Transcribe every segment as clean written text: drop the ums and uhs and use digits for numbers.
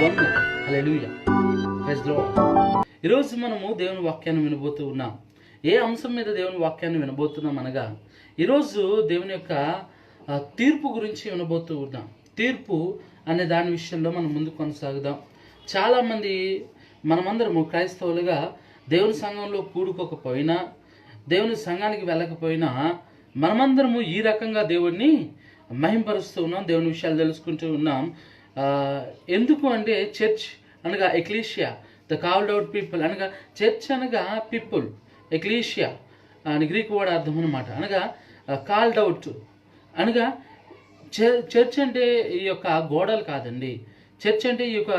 1. Hallelujah. Praise the Lord. ఈరోజు మనము దేవుని వాక్యాన్ని వినబోతూ ఉన్నాం. ఏ అంశం మీద దేవుని వాక్యాన్ని వినబోతున్నాం అనగా, ఈరోజు దేవుని యొక్క తీర్పు గురించి వినబోతూ ఉన్నాం. తీర్పు అనే దాని విషయంలో మనం ముందు కొనసాగుదాం. చాలామంది మనమందరము క్రైస్తవులుగా దేవుని సంఘంలో కూడుకోకపోయినా, దేవుని సంఘానికి వెళ్ళకపోయినా మనమందరము ఈ రకంగా దేవుడిని మహింపరుస్తూ ఉన్నాం, దేవుని విషయాలు తెలుసుకుంటూ ఉన్నాం. ఎందుకు అంటే చర్చ్ అనగా ecclesia, the called out people అనగా చర్చ్ అనగా పీపుల్, ఎక్లీషియా అని గ్రీక్ వర్డ్ అర్థం అనమాట. అనగా కాల్డ్ అవుట్ అనగా చర్చ్ అంటే ఈ యొక్క గోడలు కాదండి. చర్చ్ అంటే ఈ యొక్క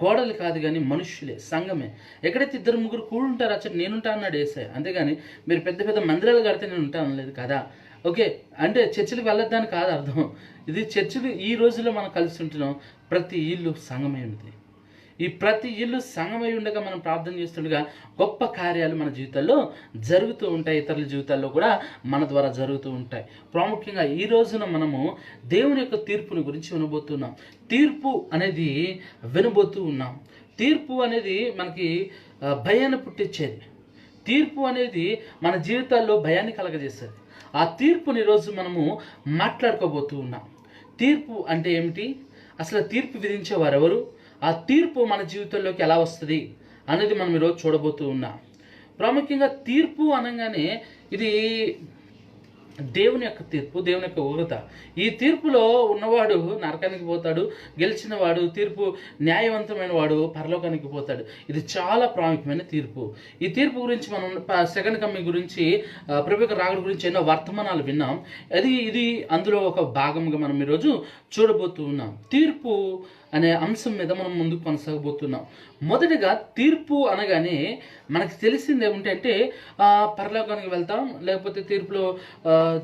గోడలు కాదు కానీ మనుషులే, సంఘమే. ఎక్కడైతే ఇద్దరు ముగ్గురు కూడుంటారో అచ్చట నేనుంటా అన్నాడు యేసయ్య. అంతేగాని మీరు పెద్ద పెద్ద మందిరాలు కడితే నేను ఉంటాను లేదు కదా. ఓకే, అంటే చర్చిలకు వెళ్ళొద్దని కాదు అర్థం. ఇది చర్చిలు ఈ రోజుల్లో మనం కలిసి ఉంటున్నాం. ప్రతి ఇల్లు సంఘమై ఉంది. ఈ ప్రతి ఇల్లు సంఘమై ఉండగా మనం ప్రార్థన చేస్తుండగా గొప్ప కార్యాలు మన జీవితాల్లో జరుగుతూ ఉంటాయి, ఇతరుల జీవితాల్లో కూడా మన ద్వారా జరుగుతూ ఉంటాయి. ప్రాముఖ్యంగా ఈ రోజున మనము దేవుని యొక్క తీర్పుని గురించి వినబోతున్నాం. తీర్పు అనేది వినబోతూ ఉన్నాం. తీర్పు అనేది మనకి భయాన్ని పుట్టించేది. తీర్పు అనేది మన జీవితాల్లో భయాన్ని కలగజేసేది. ఆ తీర్పుని ఈరోజు మనము మాట్లాడుకోబోతూ ఉన్నాం. తీర్పు అంటే ఏమిటి, అసలు తీర్పు విధించేవారు ఎవరు, ఆ తీర్పు మన జీవితంలోకి ఎలా వస్తుంది అనేది మనం ఈరోజు చూడబోతూ ఉన్నాం. ప్రాముఖ్యంగా తీర్పు అనగానే ఇది దేవుని యొక్క తీర్పు, దేవుని యొక్క ఉగ్రత. ఈ తీర్పులో ఉన్నవాడు నరకానికి పోతాడు, గెలిచిన వాడు, తీర్పు న్యాయవంతమైన వాడు పరలోకానికి పోతాడు. ఇది చాలా ప్రాముఖ్యమైన తీర్పు. ఈ తీర్పు గురించి మనం సెకండ్ కమింగ్ గురించి, ప్రభు యొక్క రాకడ గురించి ఎన్నో వర్తమానాలు విన్నాం. ఇది అందులో ఒక భాగంగా మనం ఈరోజు చూడబోతూ ఉన్నాం. తీర్పు అనే అంశం మీద మనం ముందుకు కొనసాగబోతున్నాం. మొదటిగా తీర్పు అనగానే మనకు తెలిసింది ఏమిటంటే పరలోకానికి వెళ్తాం, లేకపోతే తీర్పులో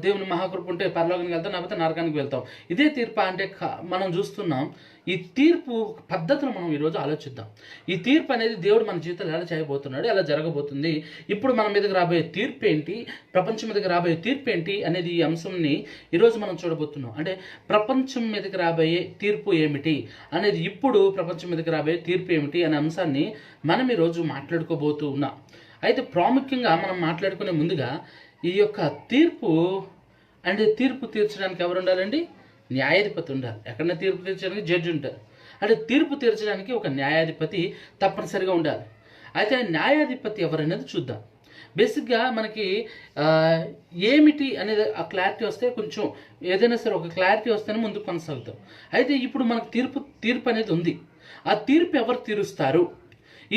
దేవుని మహాకృప ఉంటే పరలోకానికి వెళ్తాం, లేకపోతే నరకానికి వెళ్తాం. ఇదే తీర్పు అంటే మనం చూస్తున్నాం. ఈ తీర్పు పద్ధతిని మనం ఈరోజు ఆలోచిద్దాం. ఈ తీర్పు అనేది దేవుడు మన జీవితంలో ఎలా చేయబోతున్నాడు, ఎలా జరగబోతుంది, ఇప్పుడు మన మీదకి రాబోయే తీర్పు ఏంటి, ప్రపంచం మీదకి రాబోయే తీర్పు ఏంటి అనేది ఈ అంశంని ఈరోజు మనం చూడబోతున్నాం. అంటే ప్రపంచం మీదకి రాబోయే తీర్పు ఏమిటి అనేది, ఇప్పుడు ప్రపంచం మీదకి రాబోయే తీర్పు ఏమిటి అనే అంశాన్ని మనం ఈరోజు మాట్లాడుకోబోతూ ఉన్నాం. అయితే ప్రాముఖ్యంగా మనం మాట్లాడుకునే ముందుగా ఈ యొక్క తీర్పు అంటే తీర్పు తీర్చడానికి ఎవరు ఉండాలండి? న్యాయాధిపతి ఉండాలి. ఎక్కడైనా తీర్పు తీర్చడానికి జడ్జి ఉంటారు. అంటే తీర్పు తీర్చడానికి ఒక న్యాయాధిపతి తప్పనిసరిగా ఉండాలి. అయితే న్యాయాధిపతి ఎవరనేది చూద్దాం. బేసిక్గా మనకి ఏమిటి అనేది ఆ క్లారిటీ వస్తే, కొంచెం ఏదైనా సరే ఒక క్లారిటీ వస్తేనే ముందుకు కొనసాగుతాం. అయితే ఇప్పుడు మనకు తీర్పు అనేది ఉంది. ఆ తీర్పు ఎవరు తీరుస్తారు?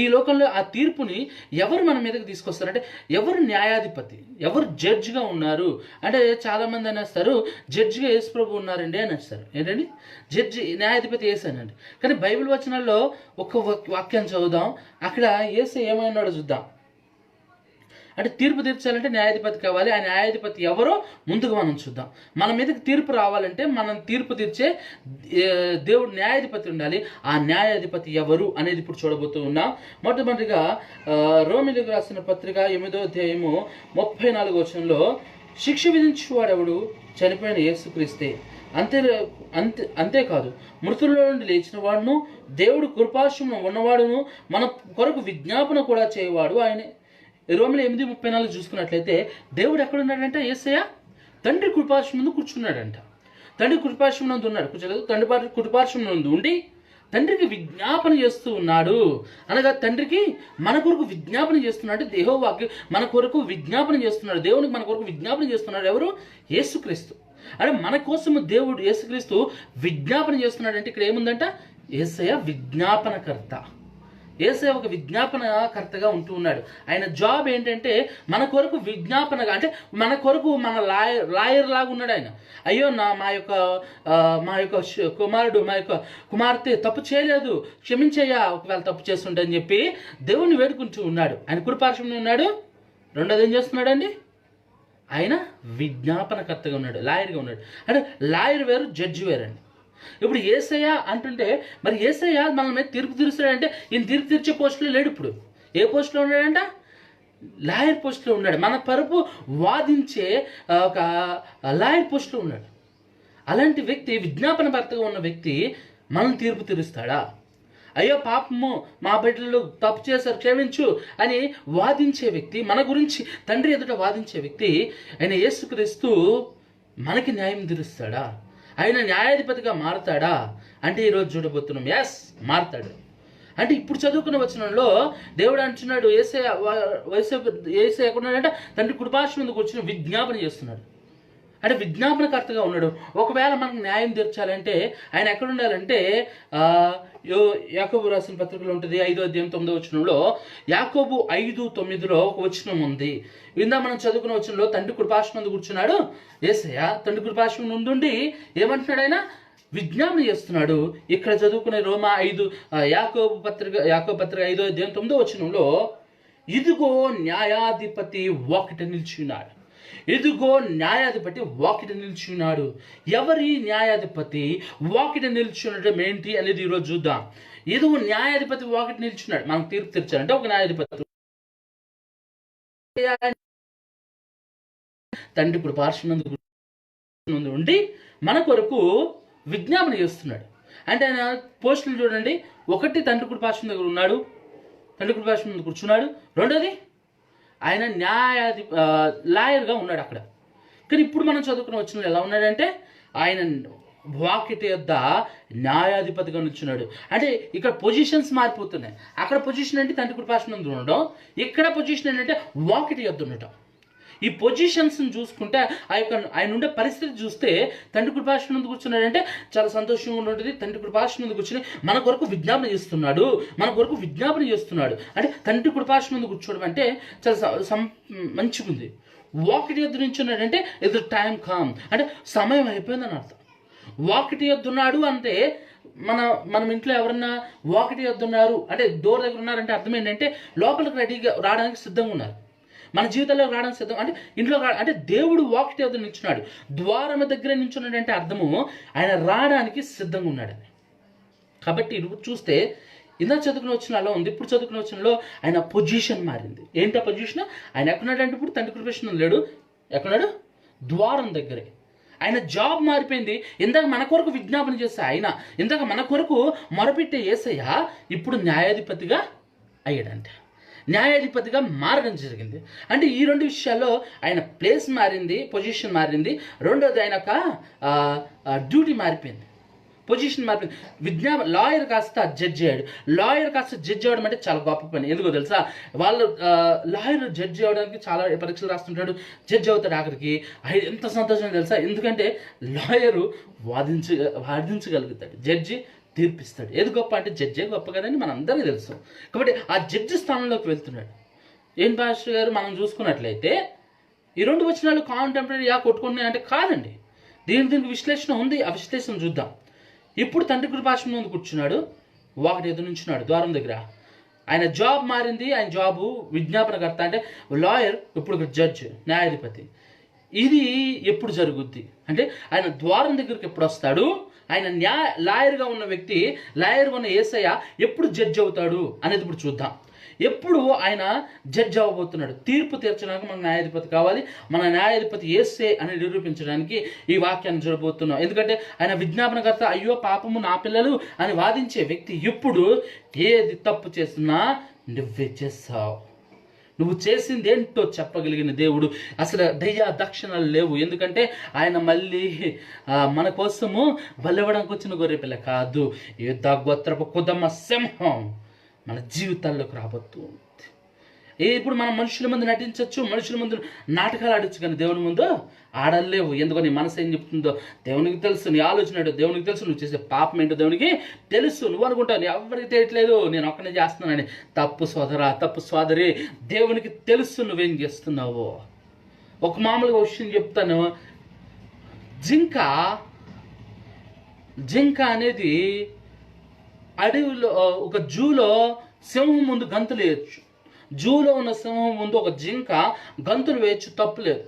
ఈ లోకంలో ఆ తీర్పుని ఎవరు మన మీదకి తీసుకొస్తారు? అంటే ఎవరు న్యాయాధిపతి, ఎవరు జడ్జిగా ఉన్నారు అంటే చాలామంది అనేస్తారు జడ్జిగా యేసు ప్రభు ఉన్నారండి అనేస్తారు. ఏంటండి? జడ్జి న్యాయాధిపతి యేసేనండి. కానీ బైబిల్ వచనాల్లో ఒక వాక్యం చదువుదాం. అక్కడ యేసు ఏమైనాడో చూద్దాం. అంటే తీర్పు తీర్చాలంటే న్యాయాధిపతి కావాలి. ఆ న్యాయాధిపతి ఎవరో ముందుగా మనం చూద్దాం. మన మీదకి తీర్పు రావాలంటే మనం తీర్పు తీర్చే దేవుడు న్యాయాధిపతి ఉండాలి. ఆ న్యాయాధిపతి ఎవరు అనేది ఇప్పుడు చూడబోతూ ఉన్నాం. మొట్టమొదటిగా రోమీయులకు రాసిన పత్రిక 8వ అధ్యాయము 34వ వచనంలో, శిక్ష విధించేవాడెవడు? చనిపోయిన యేసుక్రీస్తే. అంతేకాదు మృతుల్లో నుండి లేచిన వాడును, దేవుడు కృపాశము ఉన్నవాడును, మన కొరకు విజ్ఞాపన కూడా చేయవాడు ఆయనే. రోమీయులు 8:34 చూసుకున్నట్లయితే దేవుడు ఎక్కడున్నాడంట? యేసయ్య తండ్రి కృపార్శ్వం ముందు కూర్చున్నాడంట. తండ్రి కృపార్శ్వం నందు ఉన్నాడు, కూర్చోలేదు, తండ్రి కృపార్శ్వం నందు ఉండి తండ్రికి విజ్ఞాపన చేస్తూ ఉన్నాడు. అనగా తండ్రికి మన కొరకు విజ్ఞాపన చేస్తున్నాడు. యెహోవాకి మన కొరకు విజ్ఞాపన చేస్తున్నాడు. దేవునికి మన కొరకు విజ్ఞాపన చేస్తున్నాడు. ఎవరు? యేసుక్రీస్తు. అంటే మన కోసము దేవుడు యేసుక్రీస్తు విజ్ఞాపన చేస్తున్నాడు. అంటే ఇక్కడ ఏముందంట? యేసయ్య విజ్ఞాపనకర్త. యేసయ్య ఒక విజ్ఞాపనకర్తగా ఉంటూ ఉన్నాడు. ఆయన జాబ్ ఏంటంటే మన కొరకు విజ్ఞాపనగా, అంటే మన కొరకు మన లాయర్ లాగా ఉన్నాడు ఆయన. అయ్యో మా యొక్క కుమారుడు, మా యొక్క కుమార్తె తప్పు చేయలేదు, క్షమించయ్యా ఒకవేళ తప్పు చేస్తుంటే అని చెప్పి దేవుణ్ణి వేడుకుంటూ ఉన్నాడు. ఆయన కృపార్శ్వంలో ఉన్నాడు. రెండోది ఏం చేస్తున్నాడండి? ఆయన విజ్ఞాపనకర్తగా ఉన్నాడు, లాయర్గా ఉన్నాడు. అంటే లాయర్ వేరు, జడ్జి వేరండి. ఇప్పుడు యేసయ్య అంటుంటే, మరి యేసయ్య మన మీద తీర్పు తీరుస్తాడంటే ఈయన తీర్పు తీర్చే పోస్టులో లేడు. ఇప్పుడు ఏ పోస్టులో ఉన్నాడంట? లాయర్ పోస్టులో ఉన్నాడు. మన తరపు వాదించే ఒక లాయర్ పోస్టులో ఉన్నాడు. అలాంటి వ్యక్తి, విజ్ఞాపన భర్తగా ఉన్న వ్యక్తి మనం తీర్పు తీరుస్తాడా? అయ్యో పాపము, మా బిడ్డలు తప్పు చేశారు క్షమించు అని వాదించే వ్యక్తి, మన గురించి తండ్రి ఎదుట వాదించే వ్యక్తి ఆయన యేసుక్రీస్తు మనకి న్యాయం తీరుస్తాడా? ఆయన న్యాయాధిపతిగా మారతాడా అంటే ఈరోజు చూడబోతున్నాం. ఎస్, మారతాడు. అంటే ఇప్పుడు చదువుకున్న వచనంలో దేవుడు అంటున్నాడు, ఏసే ఎక్కడున్నాడంటే తండ్రి కుడిపార్శ్వం ముందు కూర్చుని విజ్ఞాపన చేస్తున్నాడు. అంటే విజ్ఞాపనకర్తగా ఉన్నాడు. ఒకవేళ మనకు న్యాయం తీర్చాలంటే ఆయన ఎక్కడ ఉండాలంటే యాకోబు రాసిన పత్రికలో ఉంటుంది 5వ అధ్యాయం 9వ వచనంలో. యాకోబు 5:9 ఒక వచనం ఉంది. ఇందా మనం చదువుకున్న వచనంలో తండ్రి కుడిపార్శ్వం ముందు కూర్చున్నాడు యేసయ్య. తండ్రి కుడిపార్శ్వం నుండి ఏమంటున్నాడు? ఆయన విజ్ఞాపన చేస్తున్నాడు. ఇక్కడ చదువుకునే యాకోబు పత్రిక 5వ అధ్యాయం 9వ వచనంలో, ఇదిగో న్యాయాధిపతి ఒకటి నిలిచినాడు. ఇదిగో న్యాయాధిపతి వాకిట నిల్చున్నాడు. ఎవరి న్యాయాధిపతి వాకిట నిల్చున్నడం ఏంటి అనేది ఈరోజు చూద్దాం. ఇదిగో న్యాయాధిపతి వాకిట నిల్చున్నాడు. మనకు తీర్పు తీర్చాలంటే ఒక న్యాయాధిపతి తండ్రి ఇప్పుడు పార్శ్వం ఉండి మన కొరకు విజ్ఞాపన చేస్తున్నాడు. అంటే ఆయన పోస్టులు చూడండి. ఒకటి, తండ్రి కుడి పార్శ్వం దగ్గర ఉన్నాడు, తండ్రి కుడి పార్శ్వం ముందు కూర్చున్నాడు. రెండోది, ఆయన లాయర్గా ఉన్నాడు అక్కడ. కానీ ఇప్పుడు మనం చదువుకున్న వచ్చిన ఎలా ఉన్నాడంటే ఆయన వాకిట యొద్ద న్యాయాధిపతిగా నిల్చున్నాడు. అంటే ఇక్కడ పొజిషన్స్ మారిపోతున్నాయి. అక్కడ పొజిషన్ అంటే తండ్రి కుడి పార్శ్వం ముందు ఉండడం, ఇక్కడ పొజిషన్ ఏంటంటే వాకిట యొద్ద ఉండటం. ఈ పొజిషన్స్ని చూసుకుంటే ఆయన ఉండే పరిస్థితి చూస్తే తండ్రి కుడి పార్శ్వం ముందు కూర్చున్నాడంటే చాలా సంతోషంగా ఉంటుంది. తండ్రి కుడి పార్శ్వం ముందు కూర్చుని మన కొరకు విజ్ఞాపన చేస్తున్నాడు, అంటే తండ్రి కుడి పార్శ్వం ముందు కూర్చోవడం అంటే చాలా మంచిగా ఉంది. వాకిటి యొద్ద నుంచి ఉన్నాడంటే ఇది టైం కామ్, అంటే సమయం అయిపోయిందని అర్థం. వాకిటి యొద్ద ఉన్నాడు అంటే మనం ఇంట్లో ఎవరన్నా వాకిటి యొద్ద ఉన్నారు అంటే డోర్ దగ్గర ఉన్నారంటే అర్థం ఏంటంటే లోపలికి రెడీగా రావడానికి సిద్ధంగా ఉన్నారు. మన జీవితంలో రావడానికి సిద్ధం అంటే ఇంట్లో అంటే దేవుడు వాకిటి వద్ద నిల్చున్నాడు, ద్వారం దగ్గర నిల్చున్నాడు అంటే అర్థము ఆయన రావడానికి సిద్ధంగా ఉన్నాడని. కాబట్టి చూస్తే ఇందా చదువుకుని వచ్చిన అలా ఉంది. ఇప్పుడు చదువుకుని వచ్చినలో ఆయన పొజిషన్ మారింది. ఏంటో పొజిషన్? ఆయన ఎక్కడున్నాడు అంటే ఇప్పుడు తండ్రి కృపేషన్ లేడు, ఎక్కడున్నాడు? ద్వారం దగ్గరే. ఆయన జాబ్ మారిపోయింది. ఇందాక మన కొరకు విజ్ఞాపన చేసే ఆయన, ఇందాక మన కొరకు మొరపెట్టే యేసయ్య ఇప్పుడు న్యాయాధిపతిగా అయ్యాడంటే, న్యాయాధిపతిగా మారడం జరిగింది. అంటే ఈ రెండు విషయాల్లో ఆయన ప్లేస్ మారింది, పొజిషన్ మారింది. రెండోది ఆయన డ్యూటీ మారిపోయింది, పొజిషన్ మారిపోయింది. లాయర్ కాస్త జడ్జి అయ్యాడు. లాయర్ కాస్త జడ్జి అవ్వడం అంటే చాలా గొప్ప పని. ఎందుకో తెలుసా? వాళ్ళు లాయర్ జడ్జి అవ్వడానికి చాలా పరీక్షలు రాస్తుంటాడు, జడ్జి అవుతాడు ఆఖరికి. ఎంత సంతోషం తెలుసా? ఎందుకంటే లాయరు వాదించగలుగుతాడు, జడ్జి తీర్పిస్తాడు. ఏది గొప్ప అంటే జడ్జే గొప్ప కదని మనందరికీ తెలుసు. కాబట్టి ఆ జడ్జి స్థానంలోకి వెళ్తున్నాడు. ఏం పాస్టర్ గారు మనం చూసుకున్నట్లయితే ఈ రెండు వచనాలు కాంటెంపరీగా కొట్టుకున్నాయి అంటే కాదండి. దీనికి విశ్లేషణ ఉంది. ఆ విశ్లేషణ చూద్దాం. ఇప్పుడు తండ్రి కృపార్శ్వం ముందు కూర్చున్నాడు, వాకిటి ఎదురు నుంచున్నాడు ద్వారం దగ్గర. ఆయన జాబ్ మారింది. ఆయన జాబు విజ్ఞాపనకర్త అంటే లాయర్, ఇప్పుడు జడ్జ్, న్యాయాధిపతి. ఇది ఎప్పుడు జరుగుద్ది అంటే ఆయన ద్వారం దగ్గరికి ఎప్పుడు వస్తాడు? ఆయన లాయర్గా ఉన్న వ్యక్తి, లాయర్గా ఉన్న యేసయ్య ఎప్పుడు జడ్జ్ అవుతాడు అనేది ఇప్పుడు చూద్దాం. ఎప్పుడు ఆయన జడ్జ్ అవ్వబోతున్నాడు? తీర్పు తీర్చడానికి మనకు న్యాయాధిపతి కావాలి. మన న్యాయాధిపతి యేసే అని నిరూపించడానికి ఈ వాక్యాన్ని చూడబోతున్నాం. ఎందుకంటే ఆయన విజ్ఞాపనకర్త, అయ్యో పాపము నా పిల్లలు అని వాదించే వ్యక్తి ఇప్పుడు ఏది తప్పు చేస్తున్నా నువ్వే చేస్తావు, నువ్వు చేసింది ఏంటో చెప్పగలిగిన దేవుడు. అసలు దయ్యా దక్షిణాలు లేవు. ఎందుకంటే ఆయన మళ్ళీ మన కోసము బలివ్వడానికి వచ్చిన గొర్రెపిల్ల కాదు, యుద్ధ గోత్రపు కుదమ సింహం మన జీవితాల్లోకి రాబోతుంది. ఇప్పుడు మనం మనుషుల ముందు నటించవచ్చు, మనుషుల ముందు నాటకాలు ఆడచ్చు, కానీ దేవుని ముందు ఆడలేవు. ఎందుకో నీ మనసు ఏం చెప్తుందో దేవునికి తెలుసు, నీ ఆలోచన ఏంటో దేవునికి తెలుసు, నువ్వు చేసే పాపం ఏంటో దేవునికి తెలుసు. నువ్వు అనుకుంటావు ఎవరికి తెలియట్లేదు, నేను ఒక్కనే చేస్తున్నానని. తప్పు సోదరా, తప్పు సోదరి, దేవునికి తెలుసు నువ్వేం చేస్తున్నావో. ఒక మామూలుగా విషయం చెప్తాను. జింక అనేది అడవిలో ఒక జూలో సింహం ముందు గంతులు వేయచ్చు. జూలో ఉన్న సింహం ముందు ఒక జింక గంతులు వేయచ్చు, తప్పులేదు,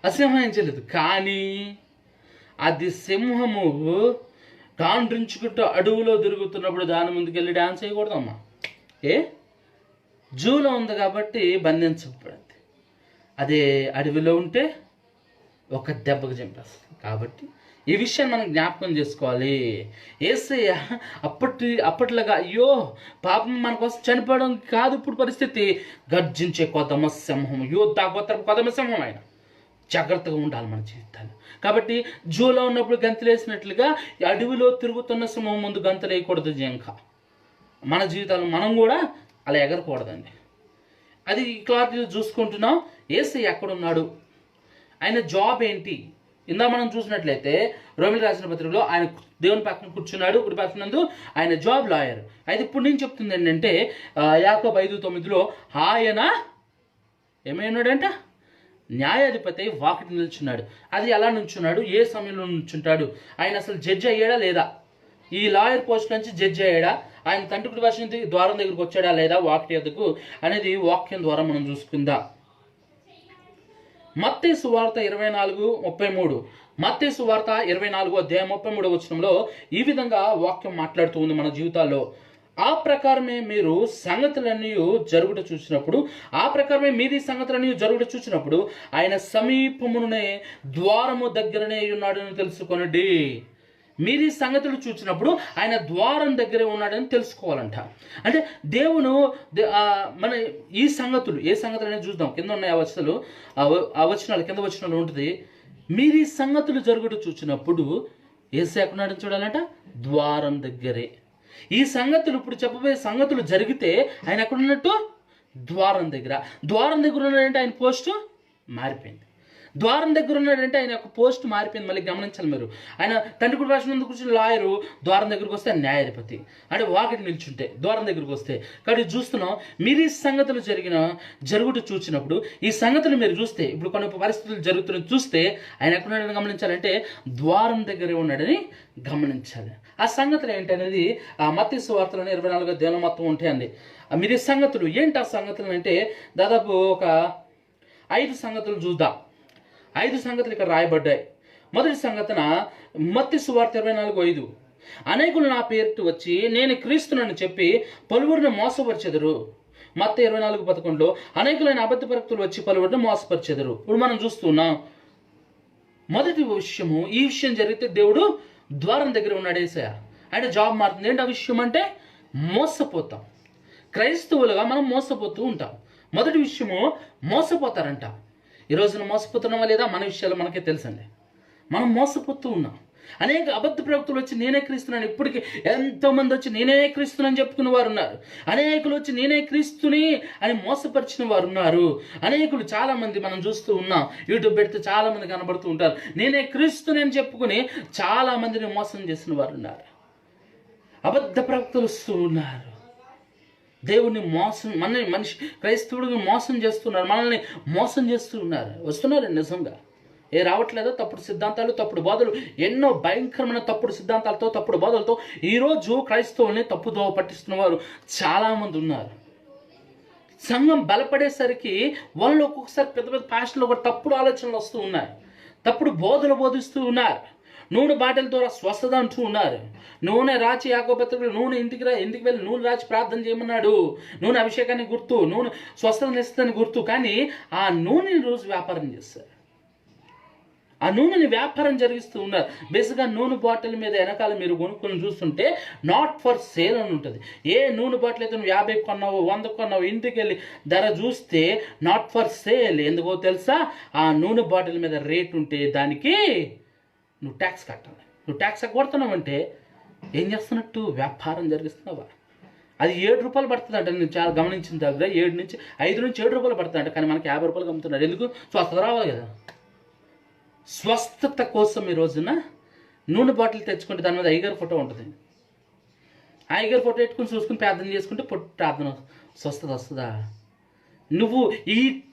అసింహం ఏం చేయలేదు. కానీ అది సింహము గాండ్రించుకుంటూ అడవిలో తిరుగుతున్నప్పుడు దాని ముందుకు వెళ్ళి డ్యాన్స్ చేయకూడదమ్మా. జూలో ఉంది కాబట్టి బంధించబడింది. అదే అడవిలో ఉంటే ఒక దెబ్బకు చంపేస్తుంది. కాబట్టి ఈ విషయాన్ని మనం జ్ఞాపకం చేసుకోవాలి. యేసయ్య అప్పట్లాగా అయ్యో పాపం మన కోసం చనిపోవడం కాదు ఇప్పుడు పరిస్థితి. గర్జించే కొదమ సింహం, యోద్ధాగోత్రపు కొదమ సింహం ఆయన. జాగ్రత్తగా ఉండాలి మన జీవితాలు. కాబట్టి జూలో ఉన్నప్పుడు గంతులేసినట్లుగా అడవిలో తిరుగుతున్న సింహం ముందు గంతులు వేయకూడదు. ఇంకా మన జీవితాలు మనం కూడా అలా ఎగరకూడదండి. అది క్లారిటీగా చూసుకుంటున్నాం. యేసయ్య ఎక్కడున్నాడు, ఆయన జాబ్ ఏంటి? ఇందా మనం చూసినట్లయితే రోమిలకు రాసిన పత్రికలో ఆయన దేవుని పక్కన కూర్చున్నాడు, కుడి పక్కనందు ఆయన జాబ్ లాయర్. అయితే ఇప్పుడు నేను చెప్తుంది ఏంటంటే యాకోబు 5:9 ఆయన ఏమైనాడంట, న్యాయాధిపతి వాకిటి నిల్చున్నాడు. అది ఎలా నుంచున్నాడు, ఏ సమయంలో నుంచుంటాడు, ఆయన అసలు జడ్జి అయ్యాడా లేదా, ఈ లాయర్ పోస్ట్ నుంచి జడ్జి అయ్యాడా, ఆయన తండ్రి కుడి పక్షం ద్వారం దగ్గరికి వచ్చాడా లేదా వాకిటి ఎద్దుకు అనేది వాక్యం ద్వారా మనం చూసుకుందాం. మత్తయి సువార్త 24:33, మత్తయి సువార్త 24:33 ఈ విధంగా వాక్యం మాట్లాడుతూ ఉంది మన జీవితాల్లో. ఆ ప్రకారమే మీరు సంగతులన్నీ జరుగుట చూసినప్పుడు, ఆ ప్రకారమే మీది సంగతులన్నీ జరుగుట చూసినప్పుడు ఆయన సమీపమునే ద్వారము దగ్గరనే ఉన్నాడని తెలుసుకొనండి. మీరు ఈ సంగతులు చూసినప్పుడు ఆయన ద్వారం దగ్గరే ఉన్నాడని తెలుసుకోవాలంట. అంటే దేవుడు మన ఈ సంగతులు, ఏ సంగతులు అనేది చూద్దాం. కింద ఉన్నాయి ఆ వచనాలు కింద వచనాలు ఉంటుంది. మీరు ఈ సంగతులు జరుగుతూ చూసినప్పుడు యేసయ్య ఎక్కడున్నాడని చూడాలంట, ద్వారం దగ్గరే. ఈ సంగతులు ఇప్పుడు చెప్పబోయే సంగతులు జరిగితే ఆయన ఎక్కడున్నట్టు, ద్వారం దగ్గర. ద్వారం దగ్గర ఉన్నాడంటే ఆయన పోస్టు మారిపోయింది. ద్వారం దగ్గర ఉన్నాడంటే ఆయన యొక్క పోస్ట్ మారిపోయింది. మళ్ళీ గమనించాలి మీరు. ఆయన తండ్రి కుడి పక్షం ముందు కూర్చుని లాయరు, ద్వారం దగ్గరికి వస్తే న్యాయాధిపతి. అంటే వాకిటి నిల్చుంటే ద్వారం దగ్గరికి వస్తే. కాబట్టి చూస్తున్నాం, మీరు ఈ సంగతులు జరుగుతూ చూసినప్పుడు, ఈ సంగతులు మీరు చూస్తే, ఇప్పుడు కొన్ని పరిస్థితులు జరుగుతున్న చూస్తే ఆయన ఎక్కడున్నాడని గమనించాలంటే ద్వారం దగ్గరే ఉన్నాడని గమనించాలి. ఆ సంగతులు ఏంటనేది మత్తయి సువార్తలోనే 24 మొత్తం ఉంటాయండి. మీరు ఈ సంగతులు ఏంటి, ఆ సంగతులు అంటే దాదాపు ఒక 5 సంగతులు చూద్దాం. 5 సంగతులు ఇక్కడ రాయబడ్డాయి. మొదటి సంగతిన మత్తయి సువార్త 24:5, అనేకులు నా పేరుతో వచ్చి నేను క్రీస్తునని చెప్పి పలువురిని మోసపరిచెదరు. మత్తయి 24:11 అనేకులైన అబద్ధ ప్రవక్తలు వచ్చి పలువురిని మోసపరిచెదరు. ఇప్పుడు మనం చూస్తున్నాం, మొదటి విషయము, ఈ విషయం జరిగితే దేవుడు ద్వారం దగ్గర ఉన్నాడు యేసయ్య. అంటే జాబ్ మారుతుంది. ఏంటి ఆ విషయం అంటే మోసపోతాం. క్రైస్తవులుగా మనం మోసపోతూ ఉంటాం. మొదటి విషయము మోసపోతారంట. ఈ రోజున మోసపోతున్నామా లేదా మన విషయాలు మనకే తెలుసండి. మనం మోసపోతూ ఉన్నాం. అనేక అబద్ధ ప్రవక్తలు వచ్చి నేనే క్రీస్తున్నాను, ఇప్పటికీ ఎంతోమంది వచ్చి నేనే క్రీస్తునని చెప్పుకున్న వారు ఉన్నారు. అనేకులు వచ్చి నేనే క్రీస్తుని అని మోసపరిచిన వారు ఉన్నారు. అనేకులు చాలామంది మనం చూస్తూ ఉన్నాం. యూట్యూబ్ పెడితే చాలామంది కనబడుతూ ఉంటారు. నేనే క్రీస్తుని అని చెప్పుకుని చాలామందిని మోసం చేసిన వారు ఉన్నారు. అబద్ధ ప్రవక్తలు వస్తూ ఉన్నారు. దేవుడిని మనిషి క్రైస్తవుడిని మోసం చేస్తున్నారు. మనల్ని మోసం చేస్తూ ఉన్నారు. వస్తున్నారు నిజంగా. రావట్లేదో తప్పుడు సిద్ధాంతాలు, తప్పుడు బోధలు, ఎన్నో భయంకరమైన తప్పుడు సిద్ధాంతాలతో, తప్పుడు బోధలతో ఈరోజు క్రైస్తవుల్ని తప్పుదోవ పట్టిస్తున్న వారు చాలామంది ఉన్నారు. సంఘం బలపడేసరికి వాళ్ళు ఒక్కొక్కసారి పెద్ద పెద్ద ప్యాషన్లో కూడా తప్పుడు ఆలోచనలు వస్తూ ఉన్నాయి. తప్పుడు బోధలు బోధిస్తూ ఉన్నారు. నూనె బాటల ద్వారా స్వస్థత అంటూ ఉన్నారు. నూనె రాచి యాకోబు పత్రికలో నూనె ఇంటికి వెళ్ళి నూనె రాచి ప్రార్థన చేయమన్నాడు. నూనె అభిషేకాన్ని గుర్తు, నూనె స్వస్థతని ఇస్తుందని గుర్తు. కానీ ఆ నూనెని రోజు వ్యాపారం చేస్తారు. ఆ నూనెని వ్యాపారం జరిగిస్తూ ఉన్నారు. బేసిక్గా నూనె బాటిల్ మీద వెనకాల మీరు కొనుక్కొని చూస్తుంటే నాట్ ఫర్ సేల్ అని ఉంటుంది. ఏ నూనె బాటిల్ అయితే నువ్వు 50 కొన్నావు, 100 కొన్నావు, ఇంటికి వెళ్ళి ధర చూస్తే నాట్ ఫర్ సేల్. ఎందుకో తెలుసా? ఆ నూనె బాటిల్ మీద రేట్ ఉంటే దానికి నువ్వు ట్యాక్స్ కట్టాలి. నువ్వు ట్యాక్స్ కొడుతున్నావంటే ఏం చేస్తున్నట్టు? వ్యాపారం జరిగిస్తున్నావా? అది 7 రూపాయలు పడుతుంది అంట. నేను చాలా గమనించిన దగ్గర 5 నుంచి 7 రూపాయలు పడుతుంది అంట. కానీ మనకి 50 రూపాయలు అమ్ముతున్నారు. ఎందుకు? స్వస్థత రావాలి కదా. స్వస్థత కోసం ఈ రోజున నూనె బాటిల్ తెచ్చుకుంటే దాని మీద అయ్యగారి ఫోటో ఉంటుంది. అయ్యగారి ఫోటో పెట్టుకుని చూసుకుని ప్రార్థన చేసుకుంటే ప్రార్థన స్వస్థత వస్తుందా? నువ్వు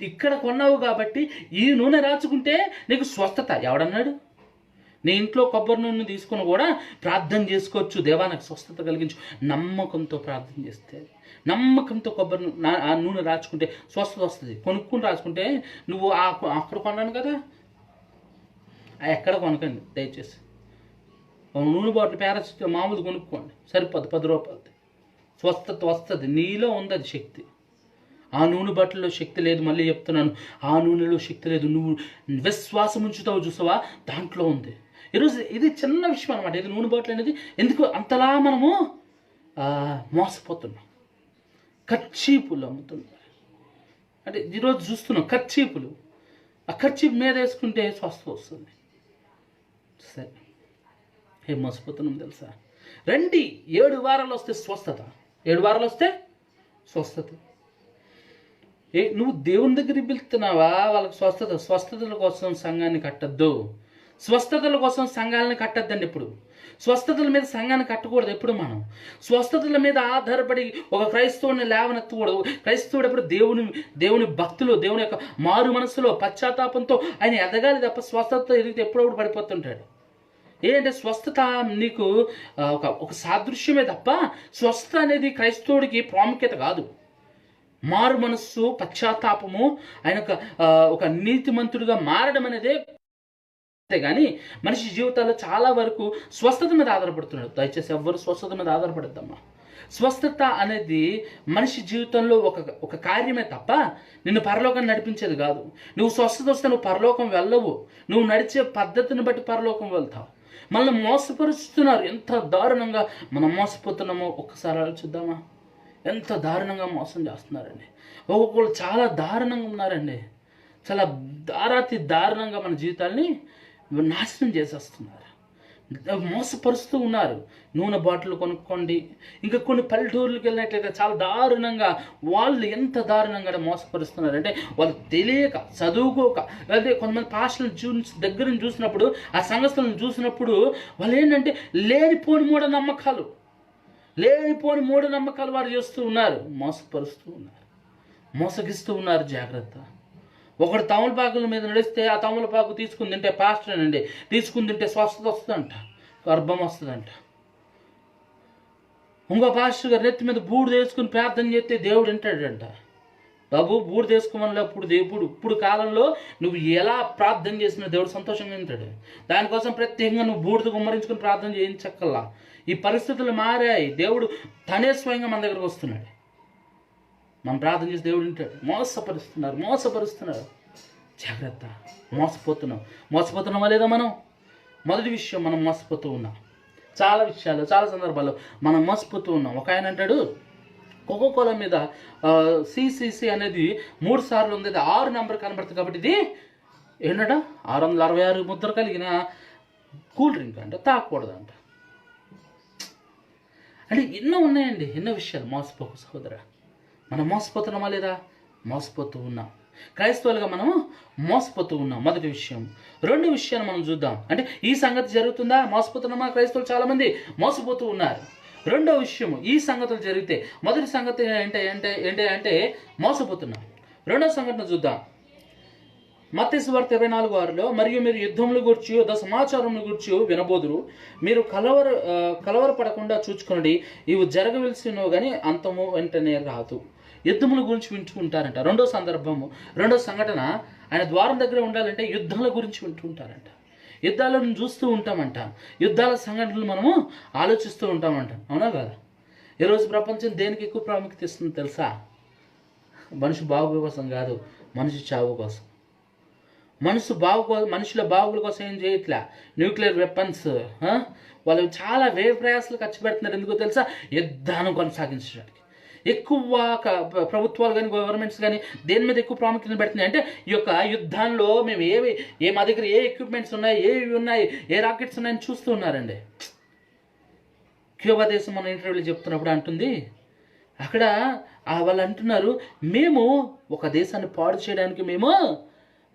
ఇక్కడ కొన్నావు కాబట్టి ఈ నూనె రాచుకుంటే నీకు స్వస్థత ఎవడన్నాడు? నీ ఇంట్లో కొబ్బరి నూనె తీసుకుని కూడా ప్రార్థన చేసుకోవచ్చు. దేవా నాకు స్వస్థత కలిగించు. నమ్మకంతో ప్రార్థన చేస్తే, నమ్మకంతో ఆ నూనె రాచుకుంటే స్వస్థత వస్తుంది. కొనుక్కుని రాచుకుంటే నువ్వు అక్కడ కొన్నాను కదా, ఎక్కడ కొనకండి దయచేసి. నూనె బాటిల్ పారాసిటమాల్ మామూలు కొనుక్కోండి, సరిపోద్ది. 10 రూపాయలది స్వస్థత వస్తుంది. నీలో ఉంది అది శక్తి. ఆ నూనె బాటిల్లో శక్తి లేదు. మళ్ళీ చెప్తున్నాను, ఆ నూనెలో శక్తి లేదు. నువ్వు విశ్వాసం ఉంచుతావు చూసావా, దాంట్లో ఉంది. ఈరోజు ఇది చిన్న విషయం అనమాట. ఇది నూనె బాటిల్ అనేది ఎందుకు అంతలా మనము మోసపోతున్నాం. కర్చీపులు అమ్ముతున్నారు. అంటే ఈరోజు చూస్తున్నాం కర్చీపులు. ఆ కర్చీపు మీద వేసుకుంటే స్వస్థ వస్తుంది. సరే, ఏం మోసపోతున్నాం తెలుసా? రండి, 7 వారాలు వస్తే స్వస్థత. 7 వారాలు వస్తే స్వస్థత. నువ్వు దేవుని దగ్గరికి పిలుస్తున్నావా? వాళ్ళకి స్వస్థతల కోసం సంఘాన్ని కట్టద్దు. స్వస్థతల కోసం సంఘాలను కట్టద్దండి. ఇప్పుడు స్వస్థతల మీద సంఘాన్ని కట్టకూడదు. ఎప్పుడు మనం స్వస్థతల మీద ఆధారపడి ఒక క్రైస్తవుని లేవనెత్తకూడదు. క్రైస్తవుడు ఎప్పుడు దేవుని భక్తులు, దేవుని యొక్క మారు మనసులో పశ్చాత్తాపంతో ఆయన ఎదగాలి తప్ప స్వస్థత ఎదిగితే ఎప్పుడప్పుడు పడిపోతుంటాడు. ఏంటంటే స్వస్థత నీకు ఒక సాదృశ్యమే తప్ప స్వస్థత అనేది క్రైస్తవుడికి ప్రాముఖ్యత కాదు. మారు మనస్సు, పశ్చాత్తాపము, ఆయన ఒక నీతిమంతుడిగా మారడం అనేదే. కానీ మనిషి జీవితాల్లో చాలా వరకు స్వస్థత మీద ఆధారపడుతున్నాడు. దయచేసి ఎవ్వరు స్వస్థత మీద ఆధారపడద్దమ్మా. స్వస్థత అనేది మనిషి జీవితంలో ఒక కార్యమే తప్ప నిన్ను పరలోకం నడిపించేది కాదు. నువ్వు స్వస్థత వస్తే నువ్వు పరలోకం వెళ్ళవు. నువ్వు నడిచే పద్ధతిని బట్టి పరలోకం వెళ్తావు. మనల్ని మోసపరుస్తున్నారు. ఎంత దారుణంగా మనం మోసపోతున్నామో ఒక్కసారి ఆలోచిద్దామా? ఎంత దారుణంగా మోసం చేస్తున్నారండి. ఒక్కొక్కరు చాలా దారుణంగా ఉన్నారండి. చాలా దారుణంగా మన జీవితాల్ని నాశనం చేసేస్తున్నారు, మోసపరుస్తూ ఉన్నారు. నూనె బాటిల్ కొనుక్కోండి. ఇంకా కొన్ని పల్లెటూర్లకు వెళ్ళినట్లయితే చాలా దారుణంగా వాళ్ళు ఎంత దారుణంగా మోసపరుస్తున్నారంటే వాళ్ళు తెలియక, చదువుకోక, లేదా కొంతమంది పాస్టర్లను దగ్గర నుంచి చూసినప్పుడు, ఆ సంఘస్థలను చూసినప్పుడు వాళ్ళు ఏంటంటే లేనిపోని మూఢనమ్మకాలు వారు చేస్తూ ఉన్నారు. మోసపరుస్తూ ఉన్నారు, మోసగిస్తూ ఉన్నారు. జాగ్రత్త. ఒకడు తమలపాకుల మీద నడిస్తే ఆ తమలపాకు తీసుకుని తింటే పాస్టర్ అండి తీసుకుని తింటే స్వస్థత వస్తుందంట, గర్భం వస్తుందంట. ఇంకో పాస్టర్ గారు నెత్తి మీద బూడిద వేసుకుని ప్రార్థన చేస్తే దేవుడు వింటాడంట. బాబు, బూడిద వేసుకోమని ఇప్పుడు కాలంలో నువ్వు ఎలా ప్రార్థన చేసినా దేవుడు సంతోషంగా వింటాడు. దానికోసం ప్రత్యేకంగా నువ్వు బూడిద గుమ్మరించుకుని ప్రార్థన చేయించక్కల్లా. ఈ పరిస్థితులు మారాయి. దేవుడు తనే స్వయంగా మన దగ్గరకు వస్తున్నాడు. మనం ప్రార్థన చేసి దేవుడు వింటాడు. మోసపరుస్తున్నారు. జాగ్రత్త. మోసపోతున్నామా లేదా? మనం మొదటి విషయం, మనం మోసపోతూ ఉన్నాం. చాలా విషయాలు, చాలా సందర్భాల్లో మనం మోసపోతూ ఉన్నాం. ఒక ఆయన అంటాడు, కోకోకోలా మీద సిసిసి అనేది 3 సార్లు ఉంది, 6 నెంబర్ కనబడుతుంది కాబట్టి ఇది ఏంటంట 666 ముద్ర కలిగిన కూల్ డ్రింక్ అంట, తాగకూడదంట. అంటే ఎన్నో ఉన్నాయండి, ఎన్నో విషయాలు. మోసపోకు సహోదర. మనం మోసపోతున్నామా లేదా? మోసపోతూ ఉన్నాం. క్రైస్తవులుగా మనము మోసపోతూ ఉన్నాం. మొదటి విషయం. రెండు విషయాలు మనం చూద్దాం. అంటే ఈ సంగతి జరుగుతుందా? మోసపోతున్నామా? క్రైస్తవులు చాలామంది మోసపోతూ ఉన్నారు. రెండో విషయము, ఈ సంగతులు జరిగితే మొదటి సంగతి ఏంటంటే మోసపోతున్నాం. రెండో సంఘటన చూద్దాం. మత్తయి సువార్త 24:6లో, మరియు మీరు యుద్ధములు గూర్చి యుద్ధ సమాచారములు గూర్చి వినబోదురు, మీరు కలవరపడకుండా చూచుకొనండి, ఇవి జరగవలసినో కానీ అంతము వెంటనే రాదు. యుద్ధముల గురించి వింటూ ఉంటారంట. రెండో సంఘటన, ఆయన ద్వారం దగ్గర ఉండాలంటే యుద్ధాల గురించి వింటూ ఉంటారంట. యుద్ధాలను చూస్తూ ఉంటామంట. యుద్ధాల సంఘటనలు మనము ఆలోచిస్తూ ఉంటామంట. అవునా కదా? ఈరోజు ప్రపంచం దేనికి ఎక్కువ ప్రాముఖ్యత ఇస్తుంది తెలుసా? మనిషి బాగు కోసం కాదు, మనిషి చావు కోసం. మనుషుల బాగుల కోసం ఏం చేయట్లే. న్యూక్లియర్ వెపన్స్, వాళ్ళు చాలా వ్యయ ప్రయాసాలు ఖర్చు పెడుతున్నారు. ఎందుకో తెలుసా? యుద్ధాన్ని కొనసాగించడానికి. ఎక్కువ ప్రభుత్వాలు కానీ గవర్నమెంట్స్ కానీ దేని మీద ఎక్కువ ప్రాముఖ్యత పెడుతున్నాయి అంటే ఈ యొక్క యుద్ధాల్లో మేము మా దగ్గర ఏ ఎక్విప్మెంట్స్ ఉన్నాయి, ఏవి ఉన్నాయి, ఏ రాకెట్స్ ఉన్నాయని చూస్తూ ఉన్నారండి. క్యూబా దేశం మన ఇంటర్వ్యూలో చెప్తున్నప్పుడు అంటుంది, అక్కడ వాళ్ళు అంటున్నారు, మేము ఒక దేశాన్ని పాడు చేయడానికి మేము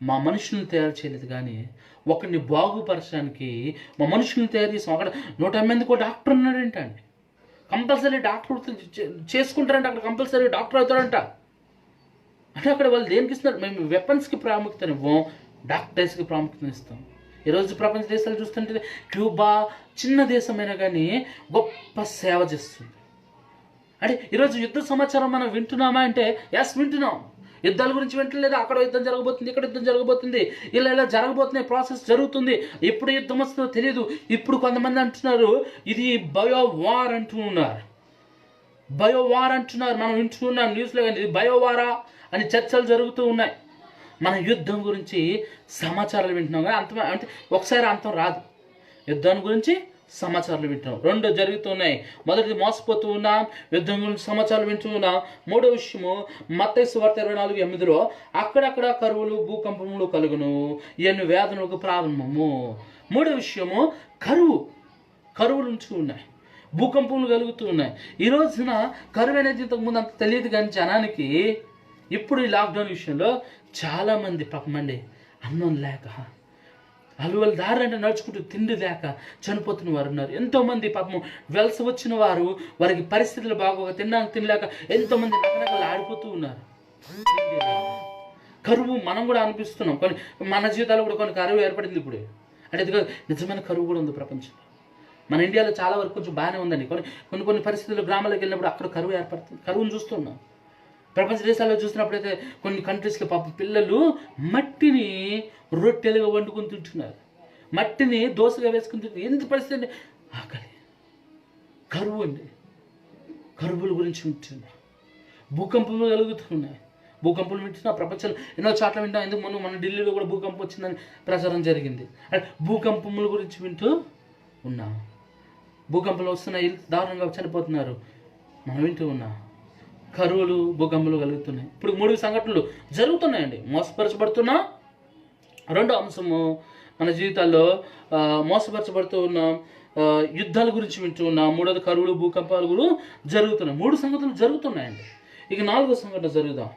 మా మనుషులను తయారు చేయలేదు, కానీ ఒకరిని బాగుపరచడానికి మా మనుషులను తయారు చేసాం. అక్కడ 180 డాక్టర్ ఉన్నాడంట. కంపల్సరీ డాక్టర్ చేసుకుంటారంట, అక్కడ కంపల్సరీ డాక్టర్ అవుతారంట. అంటే అక్కడ వాళ్ళు దేనికి ఇస్తున్నారు? మేము వెపన్స్కి ప్రాముఖ్యత ఇవ్వం, డాక్టర్స్కి ప్రాముఖ్యత ఇస్తాం. ఈరోజు ప్రపంచ దేశాలు చూస్తుంటే క్యూబా చిన్న దేశమైనా కానీ గొప్ప సేవ చేస్తుంది. అంటే ఈరోజు యుద్ధ సమాచారం మనం వింటున్నామా అంటే ఎస్ వింటున్నాం. యుద్ధాల గురించి వింటలేదు. అక్కడ యుద్ధం జరగబోతుంది, ఇక్కడ యుద్ధం జరగబోతుంది, ఇలా జరగబోతున్నాయి, ప్రాసెస్ జరుగుతుంది. ఎప్పుడు యుద్ధం వస్తుందో తెలియదు. ఇప్పుడు కొంతమంది అంటున్నారు ఇది బయోవార్ అంటున్నారు. మనం వింటున్నాం న్యూస్లో, కానీ ఇది బయోవారా అని చర్చలు జరుగుతూ ఉన్నాయి. మన యుద్ధం గురించి సమాచారాలు వింటున్నాం కానీ అంటే ఒకసారి అంతం రాదు. యుద్ధాన్ని గురించి సమాచారాలు వింటున్నాం. రెండు జరుగుతున్నాయి. మొదటిది మోసపోతూ ఉన్నాం, యుద్ధం గురించి సమాచారాలు వింటూ ఉన్నాం. మూడో విషయము మత్తయి సువార్త 24:8 అక్కడక్కడ కరువులు భూకంపములు కలుగును, ఇవన్నీ వేదనలకు ప్రారంభము. మూడో విషయము కరువులు ఉంటూ ఉన్నాయి, భూకంపములు కలుగుతూ ఉన్నాయి. ఈ రోజున కరువు అనేది ఇంతకుముందు అంత తెలియదు కానీ జనానికి, ఇప్పుడు ఈ లాక్డౌన్ విషయంలో చాలామంది పాపమండి అన్నం లేక వాళ్ళ దారులంటే నడుచుకుంటూ తిండి లేక చనిపోతున్న వారు ఉన్నారు. ఎంతోమంది పాపం వెలస వచ్చిన వారు, వారికి పరిస్థితులు బాగోక తినడానికి తినలేక ఎంతోమంది నగరగలు ఆడిపోతూ ఉన్నారు. కరువు మనం కూడా అనిపిస్తున్నాం, కొన్ని మన జీవితాల్లో కూడా కొన్ని కరువు ఏర్పడింది ఇప్పుడు. అంటే ఇది నిజమైన కరువు కూడా ఉంది ప్రపంచంలో. మన ఇండియాలో చాలా వరకు కొంచెం బాగానే ఉందండి. కొన్ని పరిస్థితుల్లో గ్రామాలకు వెళ్ళినప్పుడు అక్కడ కరువు ఏర్పడుతుంది. కరువును చూస్తున్నాం. ప్రపంచ దేశాల్లో చూసినప్పుడైతే కొన్ని కంట్రీస్లో పాపం పిల్లలు మట్టిని రొట్టెలుగా వండుకొని తింటున్నారు, మట్టిని దోశగా వేసుకుని తింటున్నారు. ఎంత పరిస్థితి అండి, ఆకలి, కరువు అండి. కరువుల గురించి వింటున్నా, భూకంపాలు కలుగుతున్నాయి. భూకంపాలు వింటున్నా, ప్రపంచంలో ఎన్నో చోట్ల వింటాం. ఎందుకు మన ఢిల్లీలో కూడా భూకంపం వచ్చిందని ప్రచారం జరిగింది. అంటే భూకంపముల గురించి వింటూ ఉన్నాం. భూకంపాలు వస్తున్నాయి, దారుణంగా చనిపోతున్నారు, మనం వింటూ ఉన్నాం. కరువులు భూకంపాలు కలుగుతున్నాయి. ఇప్పుడు 3 సంఘటనలు జరుగుతున్నాయండి. మోసపరచబడుతున్నాం, రెండో అంశము మన జీవితాల్లో మోసపరచబడుతూ ఉన్నాం, యుద్ధాల గురించి వింటూ ఉన్నాం, మూడోది కరువులు భూకంపాలు కూడా జరుగుతున్నాయి. 3 సంగతులు జరుగుతున్నాయండి. ఇక 4వ సంఘటన జరుగుదాం.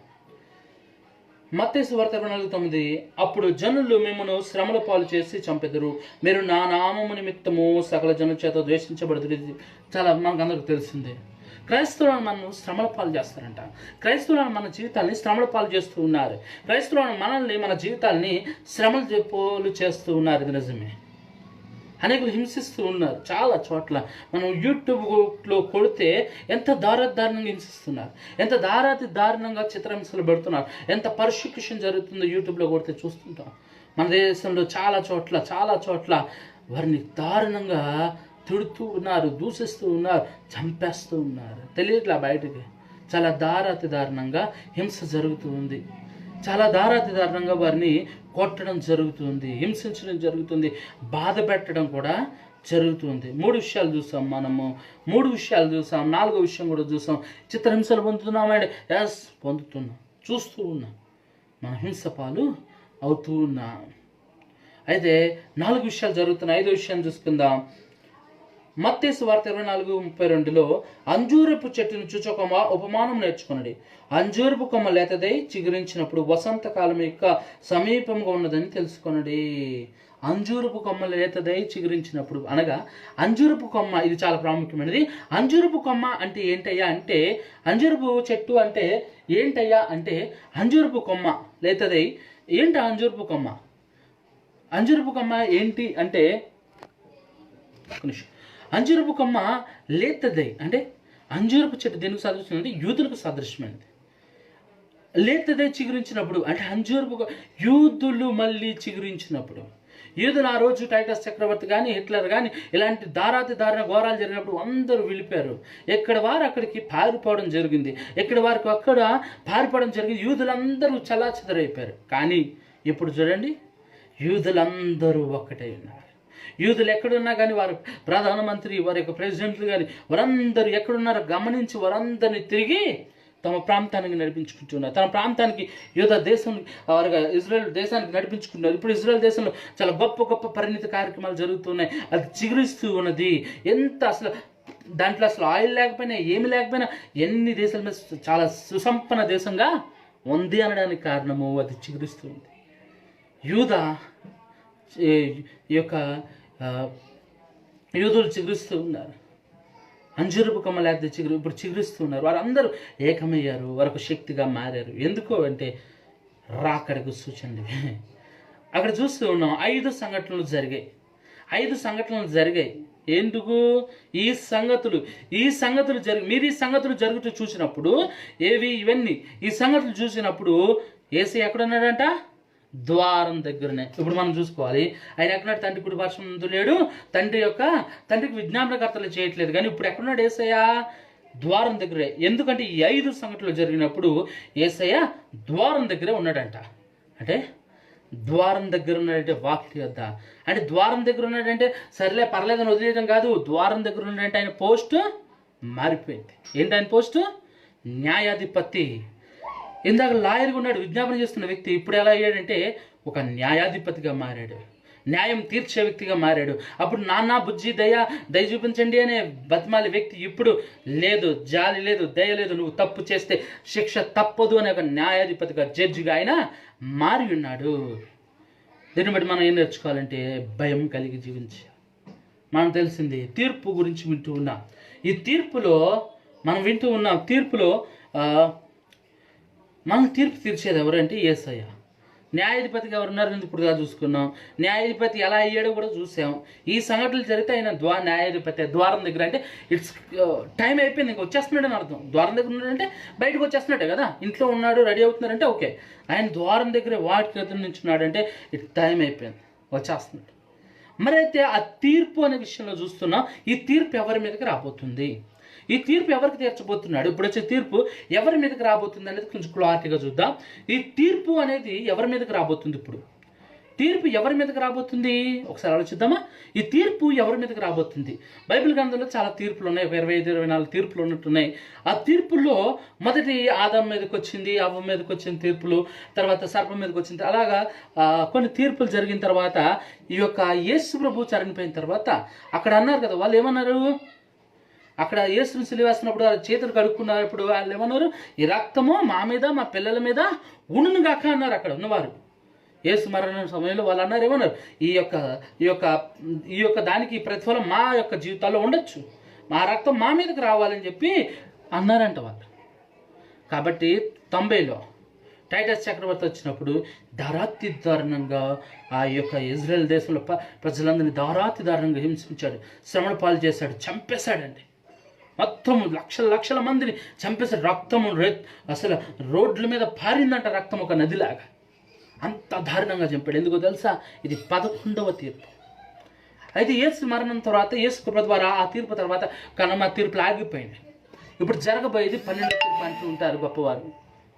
మత్తయి సువార్త 24:9 అప్పుడు జనులు మిమ్మల్ని శ్రమల పాలు చేసి చంపెదరు, మీరు నా నామము నిమిత్తము సకల జనుల చేత ద్వేషించబడుతుంది. చాలా మనకు అందరికి తెలిసిందే. క్రైస్తవులను మనల్ని శ్రమల పాలు చేస్తారంట. క్రైస్తవులను మన జీవితాన్ని శ్రమల పాలు చేస్తూ ఉన్నారు. క్రైస్తవులను మనల్ని, మన జీవితాన్ని శ్రమల పాలు చేస్తూ ఉన్నారు. ఇది నిజమే. అనేకులు హింసిస్తూ ఉన్నారు చాలా చోట్ల. మనం యూట్యూబ్లో కొడితే ఎంత దారుణంగా హింసిస్తున్నారు, ఎంత దారుణంగా చిత్రహింసలు పెడుతున్నారు, ఎంత పర్సిక్యూషన్ జరుగుతుందో యూట్యూబ్లో కొడితే చూస్తుంటాం. మన దేశంలో చాలా చోట్ల వారిని దారుణంగా తిడుతూ ఉన్నారు, దూషిస్తూ ఉన్నారు, చంపేస్తూ ఉన్నారు. తెలియట్లా బయటికి. చాలా దారుణంగా హింస జరుగుతూ ఉంది. చాలా దారుణంగా వారిని కొట్టడం జరుగుతుంది, హింసించడం జరుగుతుంది, బాధ పెట్టడం కూడా జరుగుతుంది. 3 విషయాలు చూసాం మనము. 3 విషయాలు చూసాం. 4వ విషయం కూడా చూసాం. చిత్రహింసలు పొందుతున్నామండి. పొందుతున్నాం, చూస్తూ ఉన్నాం, మన హింస పాలు అవుతూ ఉన్నాం. అయితే 4 విషయాలు జరుగుతున్నాయి. 5వ విషయాన్ని చూసుకుందాం. మత్తయి సువార్త 24:32 అంజూరపు చెట్టును చూచి ఒక ఉపమానం నేర్చుకున్నది. అంజూరపు కొమ్మ లేతదై చిగురించినప్పుడు వసంతకాలం యొక్క సమీపంగా ఉన్నదని తెలుసుకున్నది. అంజూరపు కొమ్మ లేతదై చిగురించినప్పుడు అనగా అంజూరపు కొమ్మ, ఇది చాలా ప్రాముఖ్యమైనది. అంజూరపు కొమ్మ అంటే ఏంటయ్యా అంటే, అంజూరపు చెట్టు అంటే ఏంటయ్యా అంటే, అంజూరపు కొమ్మ లేతదై ఏంటి? అంజూరపు కొమ్మ, అంజూరపు కొమ్మ ఏంటి అంటే, అంజూరపు కొమ్మ లేతదై అంటే అంజూరపు చెట్టు దేనికి సాదృశ్యమైనది? యూదులకు సాదృశ్యమైనది. లేతదై చిగురించినప్పుడు అంటే యూదులు మళ్ళీ చిగురించినప్పుడు, యూదులు ఆ రోజు టైటస్ చక్రవర్తి కానీ హిట్లర్ కానీ ఇలాంటి దారుణ ఘోరాలు జరిగినప్పుడు అందరూ వెళ్ళిపోయారు. ఎక్కడ వారు అక్కడికి పారిపోవడం జరిగింది. ఎక్కడ వారికి అక్కడ పారిపోవడం జరిగింది. యూదులందరూ చల్లాచెదరైపోయారు. కానీ ఇప్పుడు చూడండి, యూదులందరూ ఒక్కటై ఉన్నారు. యూదులు ఎక్కడున్నా కానీ వారు ప్రధానమంత్రి, వారి యొక్క ప్రెసిడెంట్లు కానీ వారందరూ ఎక్కడున్నారో గమనించి వారందరినీ తిరిగి తమ ప్రాంతానికి నడిపించుకుంటున్నారు. తన ప్రాంతానికి యూదా దేశం వారుగా ఇజ్రాయెల్ దేశానికి నడిపించుకుంటున్నారు. ఇప్పుడు ఇజ్రాయెల్ దేశంలో చాలా గొప్ప పరిణితి కార్యక్రమాలు జరుగుతున్నాయి. అది చిగురిస్తూ ఉన్నది. ఎంత అసలు దాంట్లో అసలు ఆయిల్ లేకపోయినా ఏమి లేకపోయినా ఎన్ని దేశాల మీద చాలా సుసంపన్న దేశంగా ఉంది అనడానికి కారణము అది చిగురిస్తుంది. యూదా ఈ యొక్క యూదులు చిగురిస్తూ ఉన్నారు. అంజూరపు కొమ్మ లేకపోతే ఇప్పుడు చిగురిస్తూ ఉన్నారు. వారందరూ ఏకమయ్యారు, వారికి శక్తిగా మారారు. ఎందుకు అంటే రాకడకు సూచనలు. అక్కడ చూస్తూ ఉన్నాం 5 సంఘటనలు జరిగాయి. 5 సంఘటనలు జరిగాయి. ఎందుకు? ఈ సంగతులు మీరు ఈ సంగతులు జరుగుతూ చూసినప్పుడు ఇవన్నీ ఈ సంగతులు చూసినప్పుడు యేసు ఎక్కడున్నాడంట? ద్వారం దగ్గరనే. ఇప్పుడు మనం చూసుకోవాలి, ఆయన ఎక్కడున్నాడు? తండ్రి కుడి పార్శ్వం ముందు లేడు. తండ్రికి విజ్ఞాపనకర్తలు చేయట్లేదు. కానీ ఇప్పుడు ఎక్కడున్నాడు యేసయ్య? ద్వారం దగ్గరే. ఎందుకంటే ఈ 5 సంఘటనలు జరిగినప్పుడు యేసయ్య ద్వారం దగ్గరే ఉన్నాడంట. అంటే ద్వారం దగ్గర ఉన్నాడంటే వాకిలి వద్ద. అంటే ద్వారం దగ్గర ఉన్నాడంటే సర్లే పర్లేదని వదిలేయడం కాదు, ద్వారం దగ్గర ఉన్నాడంటే ఆయన పోస్ట్ మారిపోయింది. ఏంటి ఆయన పోస్టు? న్యాయాధిపతి. ఇందాక లాయర్గా ఉన్నాడు, విజ్ఞాపన చేస్తున్న వ్యక్తి ఇప్పుడు ఎలా అయ్యాడంటే ఒక న్యాయాధిపతిగా మారాడు, న్యాయం తీర్చే వ్యక్తిగా మారాడు. అప్పుడు నాన్న బుజ్జి దయ చూపించండి అనే బతిమాలి వ్యక్తి ఇప్పుడు లేదు, జాలి లేదు, దయ లేదు, నువ్వు తప్పు చేస్తే శిక్ష తప్పదు అనే ఒక న్యాయాధిపతిగా, జడ్జిగా ఆయన మారి ఉన్నాడు. దీన్ని బట్టి మనం ఏం నేర్చుకోవాలంటే భయం కలిగి జీవించాలి. మనం తెలిసింది తీర్పు గురించి వింటూ ఉన్నాం. ఈ తీర్పులో మనం వింటూ ఉన్నాం, తీర్పులో మనం తీర్పు తీర్చేది ఎవరంటే యేసయ్య. న్యాయాధిపతిగా ఎవరున్నారు ఇప్పుడు చూసుకున్నాం. న్యాయాధిపతి ఎలా అయ్యాడో కూడా చూసాం. ఈ సంఘటనలు జరిగితే ఆయన న్యాయాధిపతి ద్వారం దగ్గర, అంటే ఇట్స్ టైం అయిపోయింది, ఇంకా వచ్చేస్తున్నాడు అని అర్థం. ద్వారం దగ్గర ఉన్నాడంటే బయటకు వచ్చేస్తున్నాడే కదా, ఇంట్లో ఉన్నాడు రెడీ అవుతున్నాడంటే ఓకే. ఆయన ద్వారం దగ్గర వాటికి ఎదురు నుంచున్నాడంటే ఇట్ టైం అయిపోయింది, వచ్చేస్తున్నాడు. మరి అయితే ఆ తీర్పు అనే విషయంలో చూస్తున్నాం. ఈ తీర్పు ఎవరి మీదకి రాబోతుంది, ఈ తీర్పు ఎవరికి తీర్చబోతున్నాడు, ఇప్పుడు వచ్చే తీర్పు ఎవరి మీదకి రాబోతుంది అనేది కొంచెం క్లారిటీగా చూద్దాం. ఈ తీర్పు అనేది ఎవరి మీదకి రాబోతుంది, ఇప్పుడు తీర్పు ఎవరి మీదకి రాబోతుంది ఒకసారి ఆలోచిద్దామా. ఈ తీర్పు ఎవరి మీదకి రాబోతుంది? బైబిల్ గ్రంథంలో చాలా తీర్పులు ఉన్నాయి, 25-24 తీర్పులు ఉన్నట్టున్నాయి. ఆ తీర్పుల్లో మొదటి ఆదాం మీదకి వచ్చింది, అవ్వ మీదకి వచ్చిన తీర్పులు, తర్వాత సర్పం మీదకి వచ్చింది. అలాగా కొన్ని తీర్పులు జరిగిన తర్వాత ఈ యొక్క యేసు ప్రభు చనిపోయిన తర్వాత అక్కడ అన్నారు కదా, వాళ్ళు ఏమన్నారు, అక్కడ యేసుని సిలువేస్తున్నప్పుడు వాళ్ళ చేతులు కడుక్కున్నప్పుడు వాళ్ళు ఏమన్నారు, ఈ రక్తము మా మీద మా పిల్లల మీద ఉండును గాక అన్నారు అక్కడ ఉన్నవారు. యేసు మరణ సమయంలో వాళ్ళు అన్నారు, ఏమన్నారు, ఈ యొక్క దానికి ప్రతిఫలం మా యొక్క జీవితాల్లో ఉండొచ్చు, మా రక్తం మా మీదకి రావాలని చెప్పి అన్నారంట వాళ్ళు. కాబట్టి 90లో టైటస్ చక్రవర్తి వచ్చినప్పుడు దారుణంగా ఆ యొక్క ఇజ్రాయెల్ దేశంలో ప్రజలందరినీ దారుణంగా హింసించాడు, శ్రమణ పాలు చేశాడు, చంపేశాడండి. మొత్తం లక్షల మందిని చంపేశాడు. రక్తము అసలు రోడ్ల మీద పారిందంట, రక్తం ఒక నదిలాగా, అంత దారుణంగా చంపాడు. ఎందుకో తెలుసా, ఇది 11వ తీర్పు. అయితే యేసు మరణం తర్వాత, యేసు కృప ద్వారా ఆ తీర్పు తర్వాత కనుమ తీర్పులు ఆగిపోయింది. ఇప్పుడు జరగబోయేది 12వ తీర్పు అంటూ ఉంటారు గొప్పవారు.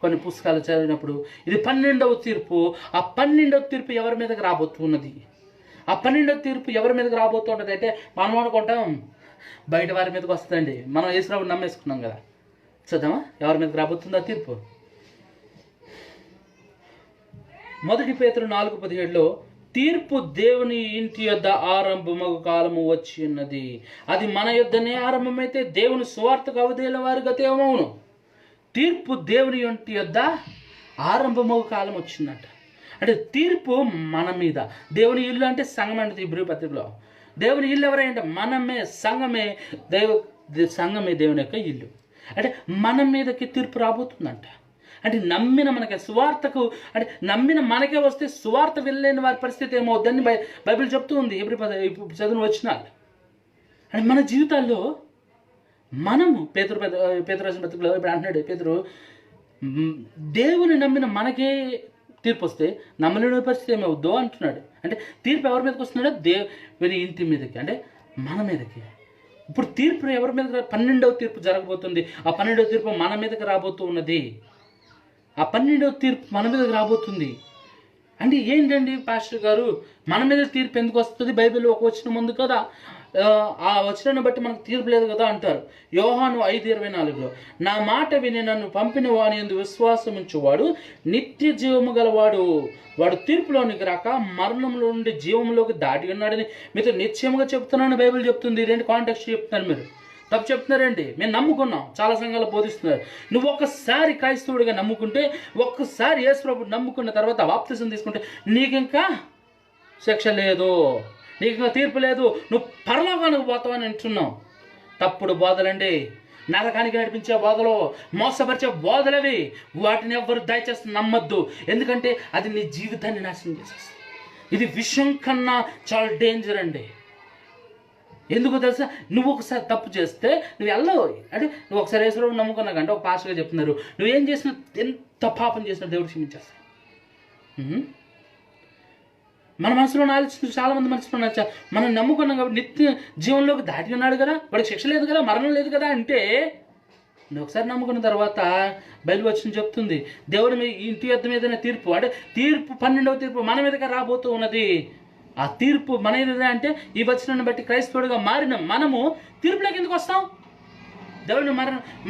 కొన్ని పుస్తకాలు చదివినప్పుడు ఇది 12వ తీర్పు. ఆ 12వ తీర్పు ఎవరి మీదకి రాబోతున్నది? ఆ 12వ తీర్పు ఎవరి మీదకి రాబోతున్నది అంటే మనం అనుకుంటాం బయట వారి మీదకి వస్తుందండి. మనం యేసురావు నమ్మేసుకున్నాం కదా. చూద్దామా ఎవరి మీదకి రాబోతుంది ఆ తీర్పు. 1 పేతురు 4:17లో తీర్పు దేవుని ఇంటి యొద్ద ఆరంభమగు కాలము వచ్చి ఉన్నది, అది మన యొద్దనే ఆరంభమైతే దేవుని సువార్తకు అవధేల వారి గతేమవును. తీర్పు దేవుని ఇంటి యొద్ద ఆరంభమగు కాలం వచ్చిందంట. అంటే తీర్పు మన మీద. దేవుని ఇల్లు అంటే సంఘం అంటే ఇబ్రీ పత్రికలో దేవుని ఇల్లు ఎవరంటే మనమే, సంఘమే. సంఘమే దేవుని యొక్క ఇల్లు. అంటే మన మీదకి తీర్పు రాబోతుందంట. అంటే నమ్మిన మనకి సువార్తకు, అంటే నమ్మిన మనకే వస్తే సువార్త వెళ్ళలేని వారి పరిస్థితి ఏమవుద్దని బైబిల్ చెప్తూ ఉంది. ఇప్పుడు చదువు వచ్చినారు. అంటే మన జీవితాల్లో మనము పేతురు రాసిన పత్రికలో ఇప్పుడు అంటున్నాడు పేతురు, దేవుని నమ్మిన మనకే తీర్పు వస్తే నమ్మలేని పరిస్థితి ఏమవుద్దో అంటున్నాడు. అంటే తీర్పు ఎవరి మీదకి వస్తున్నాడో దేవుని ఇంటి మీదకి, అంటే మన మీదకి. ఇప్పుడు తీర్పు ఎవరి మీద? 12వ తీర్పు జరగబోతుంది. ఆ 12వ తీర్పు మన మీదకి రాబోతూ ఉన్నది. ఆ 12వ తీర్పు మన మీదకి రాబోతుంది. అంటే ఏంటండి పాస్టర్ గారు, మన మీద తీర్పు ఎందుకు వస్తుంది? బైబిల్లో ఒక వచనం ఉంది కదా, ఆ వచనాన్ని బట్టి మనకు తీర్పు లేదు కదా అంటారు. యోహాను 5:24లో నా మాట విని నన్ను పంపిన వాని యందు విశ్వాసం ఉంచువాడు నిత్య జీవము గలవాడు, వాడు తీర్పులోనికి రాక మరణంలో నుండి జీవంలోకి దాటి ఉన్నాడని మీతో నిశ్చయముగా చెప్తున్నాను బైబిల్ చెప్తుంది. ఇదేంటి కాంటెక్స్ట్ చెప్తున్నారు, మీరు తప్పు చెప్తున్నారండి. మేము నమ్ముకున్నాం, చాలా సంఘాలు బోధిస్తున్నారు. నువ్వు ఒక్కసారి క్రైస్తవుడిగా నమ్ముకుంటే, ఒక్కసారి యేసు ప్రభువుని నమ్ముకున్న తర్వాత బాప్తిసం తీసుకుంటే నీకు ఇంకా శిక్ష లేదు, నీకు ఇంకా తీర్పు లేదు, నువ్వు పరలోకానికి పోతావని అంటున్నావు. తప్పుడు బోధలండి, నరకానికి నడిపించే బోధలు, మోసపరిచే బోధలవి. వాటిని ఎవ్వరు దయచేసి నమ్మద్దు, ఎందుకంటే అది నీ జీవితాన్ని నాశనం చేసేస్తుంది. ఇది విషయం కన్నా చాలా డేంజర్ అండి. ఎందుకు తెలుసా, నువ్వు ఒకసారి తప్పు చేస్తే నువ్వు వెళ్ళవు. అంటే నువ్వు ఒకసారి యేసుప్రభువుని నమ్ముకున్నా కంటే ఒక పాస్టర్గా చెప్తున్నారు, నువ్వేం చేసినా, ఎంత పాపం చేసినా దేవుడు క్షమించేస్తాడు. మన మనసులో ఆలోచించి చాలామంది మనసులో మనం నమ్ముకున్నాం కాబట్టి నిత్య జీవంలోకి దాటి ఉన్నాడు కదా, వాడికి శిక్ష లేదు కదా, మరణం లేదు కదా అంటే నువ్వు ఒకసారి నమ్ముకున్న తర్వాత బైబిల్ వచనం చెప్తుంది, దేవుని మీ ఇంటి యొద్ద మీదనే తీర్పు, అంటే తీర్పు 12వ తీర్పు మన మీదగా రాబోతూ ఉన్నది. ఆ తీర్పు మన మీద అంటే ఈ వచనాన్ని బట్టి క్రైస్తవుడిగా మారిన మనము తీర్పులోకి ఎందుకు వస్తాం? దేవుని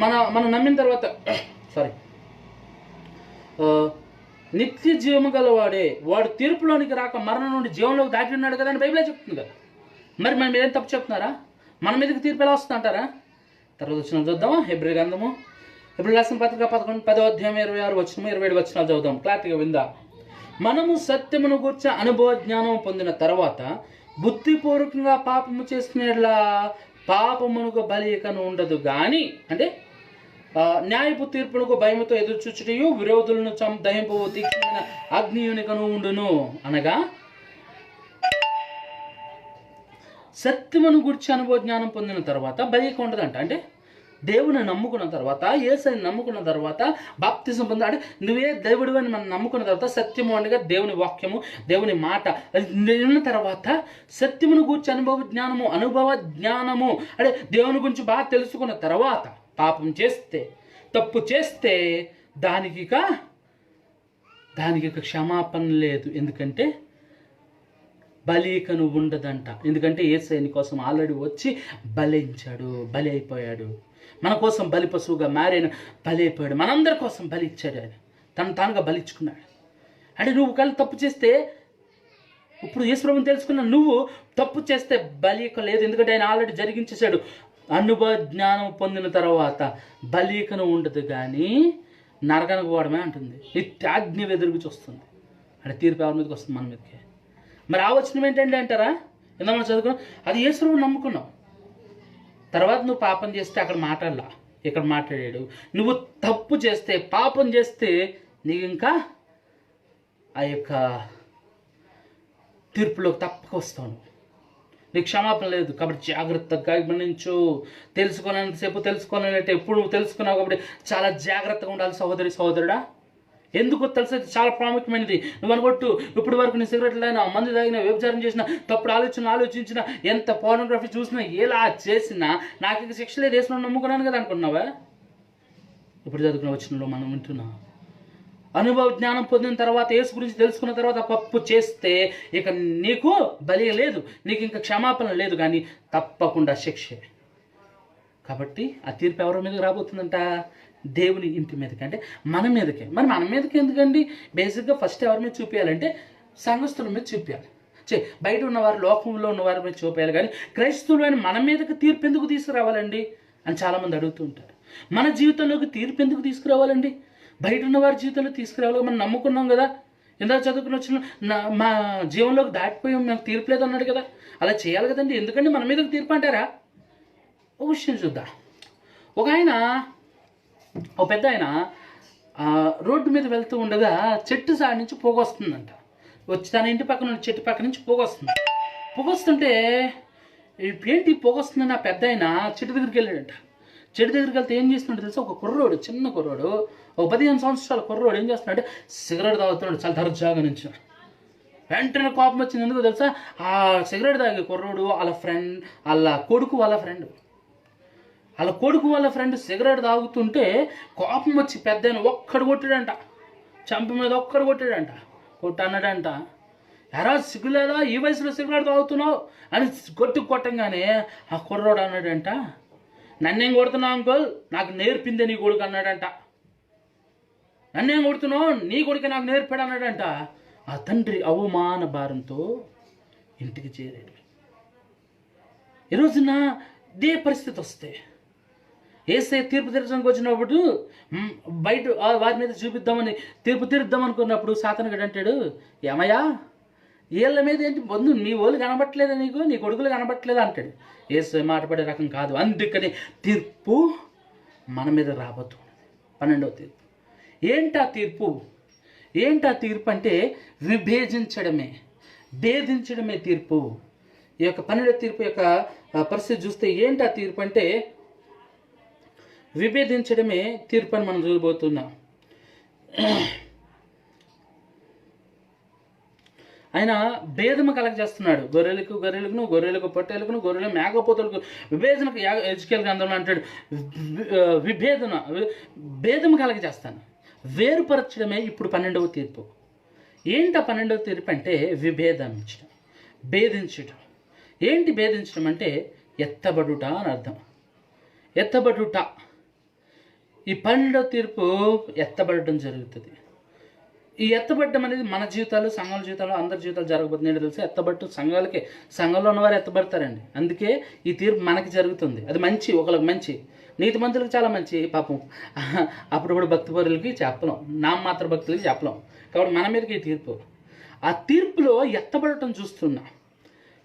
మనం నమ్మిన తర్వాత నిత్య జీవము గలవాడే వాడు తీర్పులోనికి రాక మరణం నుండి జీవంలోకి దాటి ఉన్నాడు కదా అని బైబిలే చెప్తుంది కదా. మరి మనం ఏం తప్పు చెప్తున్నారా? మన మీదకి తీర్పు ఎలా వస్తుంది అంటారా? తర్వాత వచ్చిన చూద్దామా? హెబ్రీ గ్రంథము, హెబ్రీ రాసిన పత్రిక 10వ అధ్యాయం 26 వచనము 27 వచనాలు చదువుదాం, క్లారిటీగా విందా. మనము సత్యమును గూర్చి అనుభవ జ్ఞానం పొందిన తర్వాత బుద్ధిపూర్వకంగా పాపము చేసుకునేలా పాపమునకు బలికను ఉండదు కానీ, అంటే న్యాయపు తీర్పునకు భయముతో ఎదురుచూచుటయు విరోధులను దహింపు తీక్షణమైన అగ్నియునికను ఉండును. అనగా సత్యమును గురించి అనుభవ జ్ఞానం పొందిన తర్వాత బలిక ఉండదంట. అంటే దేవుని నమ్ముకున్న తర్వాత, యేసుని నమ్ముకున్న తర్వాత, బాప్తిజం పొంద, అంటే నువ్వే దేవుడు అని మనం నమ్ముకున్న తర్వాత, సత్యము అనగా దేవుని వాక్యము, దేవుని మాట విన్న తర్వాత సత్యమును గురించి అనుభవ జ్ఞానము అంటే దేవుని గురించి బాగా తెలుసుకున్న తర్వాత పాపం చేస్తే, తప్పు చేస్తే దానికి క్షమాపణ లేదు. ఎందుకంటే బలికను ఉండదంట. ఎందుకంటే యేసయ్య కోసం ఆల్రెడీ వచ్చి బలి అయిపోయాడు. మన కోసం బలి పశువుగా మారిన బలి అయిపోయాడు. మనందరి కోసం బలి ఇచ్చాడు. ఆయన తానుగా బలిచ్చుకున్నాడు. అంటే నువ్వు ఒకవేళ తప్పు చేస్తే, ఇప్పుడు యేసుప్రభుని తెలుసుకున్న నువ్వు తప్పు చేస్తే బలిక లేదు. ఎందుకంటే ఆయన ఆల్రెడీ జరిగించేశాడు. అనుభవ జ్ఞానం పొందిన తర్వాత బలికను ఉండదు కానీ నరకానికి పోవడమే అంటుంది. నిత్యాగ్ని వెదురుగుచి వస్తుంది. అంటే తీర్పు ఎవరి మీదకి వస్తుంది? మన మీదకి. మరి ఆ వచనం ఏంటండి అంటారా? ఎందుకు మనం చదువుకున్నాం, అది యేసుప్రభుని నమ్ముకున్నావు. తర్వాత నువ్వు పాపం చేస్తే అక్కడ మాట్లాడలా, ఇక్కడ మాట్లాడాడు. నువ్వు తప్పు చేస్తే, పాపం చేస్తే నీకు ఇంకా ఆ యొక్క తీర్పులోకి తప్పక వస్తాను. నీకు క్షమాపణ లేదు. కాబట్టి జాగ్రత్తగా గమనించు. తెలుసుకోవాలంటే ఎప్పుడు నువ్వు తెలుసుకున్నావు కాబట్టి చాలా జాగ్రత్తగా ఉండాలి సహోదరుడా. ఎందుకు తెలుసు? చాలా ప్రాముఖ్యమైనది. నువ్వు అనుకోట్టు ఇప్పటి వరకు నీ సిగరెట్లు అయినా, మందు తాగినా, వ్యభిచారం చేసినా, తప్పుడు ఆలోచించినా, ఎంత పోర్నోగ్రఫీ చూసినా, ఎలా చేసినా నాకు ఇక శిక్ష లేదు, వేసుకుని నమ్ముకున్నాను కదా అనుకున్నావా? ఇప్పుడు చదువుకున్న వచనంలో మనం వింటున్నాం, అనుభవ జ్ఞానం పొందిన తర్వాత, యేసు గురించి తెలుసుకున్న తర్వాత తప్పు చేస్తే ఇక నీకు బలి లేదు, నీకు ఇంకా క్షమాపణ లేదు, కానీ తప్పకుండా శిక్షే. కాబట్టి ఆ తీర్పు ఎవరి మీదకి రాబోతుందంట? దేవుని ఇంటి మీదకి, అంటే మన మీదకే. మరి మన మీదకి ఎందుకండి? బేసిక్గా ఫస్ట్ ఎవరి మీద చూపించాలంటే సంఘస్థుల మీద చూపించాలి. బయట ఉన్నవారు, లోకంలో ఉన్నవారి మీద చూపించాలి. కానీ క్రైస్తవులైన మన మీదకి తీర్పు ఎందుకు తీసుకురావాలండి అని చాలామంది అడుగుతూ ఉంటారు. మన జీవితంలోకి తీర్పు ఎందుకు తీసుకురావాలండి? బయట ఉన్న వారి జీవితంలో తీసుకురావాలి. మనం నమ్ముకున్నాం కదా, ఇందాక చదువుకుని వచ్చిన మా జీవంలోకి దాటిపోయాం, మేము తీర్పు లేదు అన్నాడు కదా, అలా చేయాలి కదండి. ఎందుకంటే మన మీదకి తీర్పు అంటారా? ఒక విషయం చూద్దాం. ఒక పెద్ద ఆయన రోడ్డు మీద వెళ్తూ ఉండగా చెట్టు సాడి నుంచి పొగొస్తుందంట. వచ్చి తన ఇంటి పక్కన చెట్టు పక్క నుంచి పొగొస్తుంది. పొగొస్తుంటే ఏంటి పొగొస్తుందని ఆ పెద్ద ఆయన చెట్టు దగ్గరికి వెళ్ళాడంట. చెట్టు దగ్గరికి వెళ్తే ఏం చేస్తున్నాడు తెలుసా? ఒక కుర్రోడు, చిన్న కుర్రోడు, ఒక 15 సంవత్సరాల కుర్రోడు ఏం చేస్తున్నాడు? సిగరెట్ తాగుతున్నాడు చాలా దర్జాగా నుంచి. వెంటనే కోపం వచ్చింది. ఎందుకు తెలుసా? ఆ సిగరెట్ తాగే కుర్రోడు వాళ్ళ కొడుకు వాళ్ళ ఫ్రెండ్ సిగరెట్ తాగుతుంటే కోపం వచ్చి పెద్ద ఒక్కడు కొట్టాడంట, చంప మీద ఒక్కడు కొట్టాడంట. అన్నాడంట, ఎరా సిగ్గులేదా, ఈ వయసులో సిగరెట్ తాగుతున్నావు అని కొట్టంగానే ఆ కుర్రోడు అన్నాడంట, నన్నేం కొడుతున్నావు అంకుల్, నాకు నేర్పిందే నీ కొడుకు అన్నాడంట. నన్నేం కొడుతున్నావు, నీ కొడుకు నాకు నేర్పాడు అన్నాడంట. ఆ తండ్రి అవమాన భారంతో ఇంటికి చేరాడు. ఈరోజున ఇదే పరిస్థితి వస్తే, యేసయ్య తీర్పు తీర్చడానికి వచ్చినప్పుడు బయట వారి మీద చూపిద్దామని తీర్పు తీరుద్దాం అనుకున్నప్పుడు సాతానుగాడు అంటాడు, ఏమయ్యా వీళ్ళ మీద ఏంటి బంధు, నీ వాళ్ళు కనబట్టలేదా, నీ కొడుకులు కనబట్టలేదా అంటాడు. యేసయ్య మాటపడే రకం కాదు. అందుకని తీర్పు మన మీద రాబోతున్నది. 12వ తీర్పు. ఏంటా తీర్పు అంటే భేదించడమే తీర్పు. ఈ యొక్క 12వ తీర్పు యొక్క పరిస్థితి చూస్తే ఏంటా తీర్పు అంటే విభేదించడమే తీర్పు అని మనం చూడబోతున్నాం. ఆయన భేదము కలగజేస్తున్నాడు. గొర్రెలకు పొట్టేలుకును గొర్రెల మేకపోతులకు విభేదనకు ఎజ్కేల్ గ్రంథంలో అంటాడు, భేదము కలగజేస్తాను. వేరుపరచడమే ఇప్పుడు 12వ తీర్పు. ఏంటి 12వ తీర్పు అంటే విభేదించడం, భేదించడం. ఏంటి భేదించడం అంటే ఎత్తబడుట అని అర్థం. ఎత్తబడుట, ఈ 12వ తీర్పు ఎత్తబడటం జరుగుతుంది. ఈ ఎత్తబడటం అనేది మన జీవితాలు, సంఘాల జీవితాలు, అందరి జీవితాలు జరగబోతుంది. ఏంటో తెలుసు, ఎత్తబట్టు సంఘాలకే, సంఘంలో ఉన్నవారు ఎత్తబడతారండి. అందుకే ఈ తీర్పు మనకి జరుగుతుంది. అది మంచి, ఒకరికి మంచి, నీతిమంతులకు చాలా మంచి. పాపం అప్పుడు కూడా భక్తిపరులకి చెప్పలేం, నామమాత్ర భక్తులకి చెప్పలేం. కాబట్టి మన మీదకి ఈ తీర్పు. ఆ తీర్పులో ఎత్తబడటం చూస్తున్నా.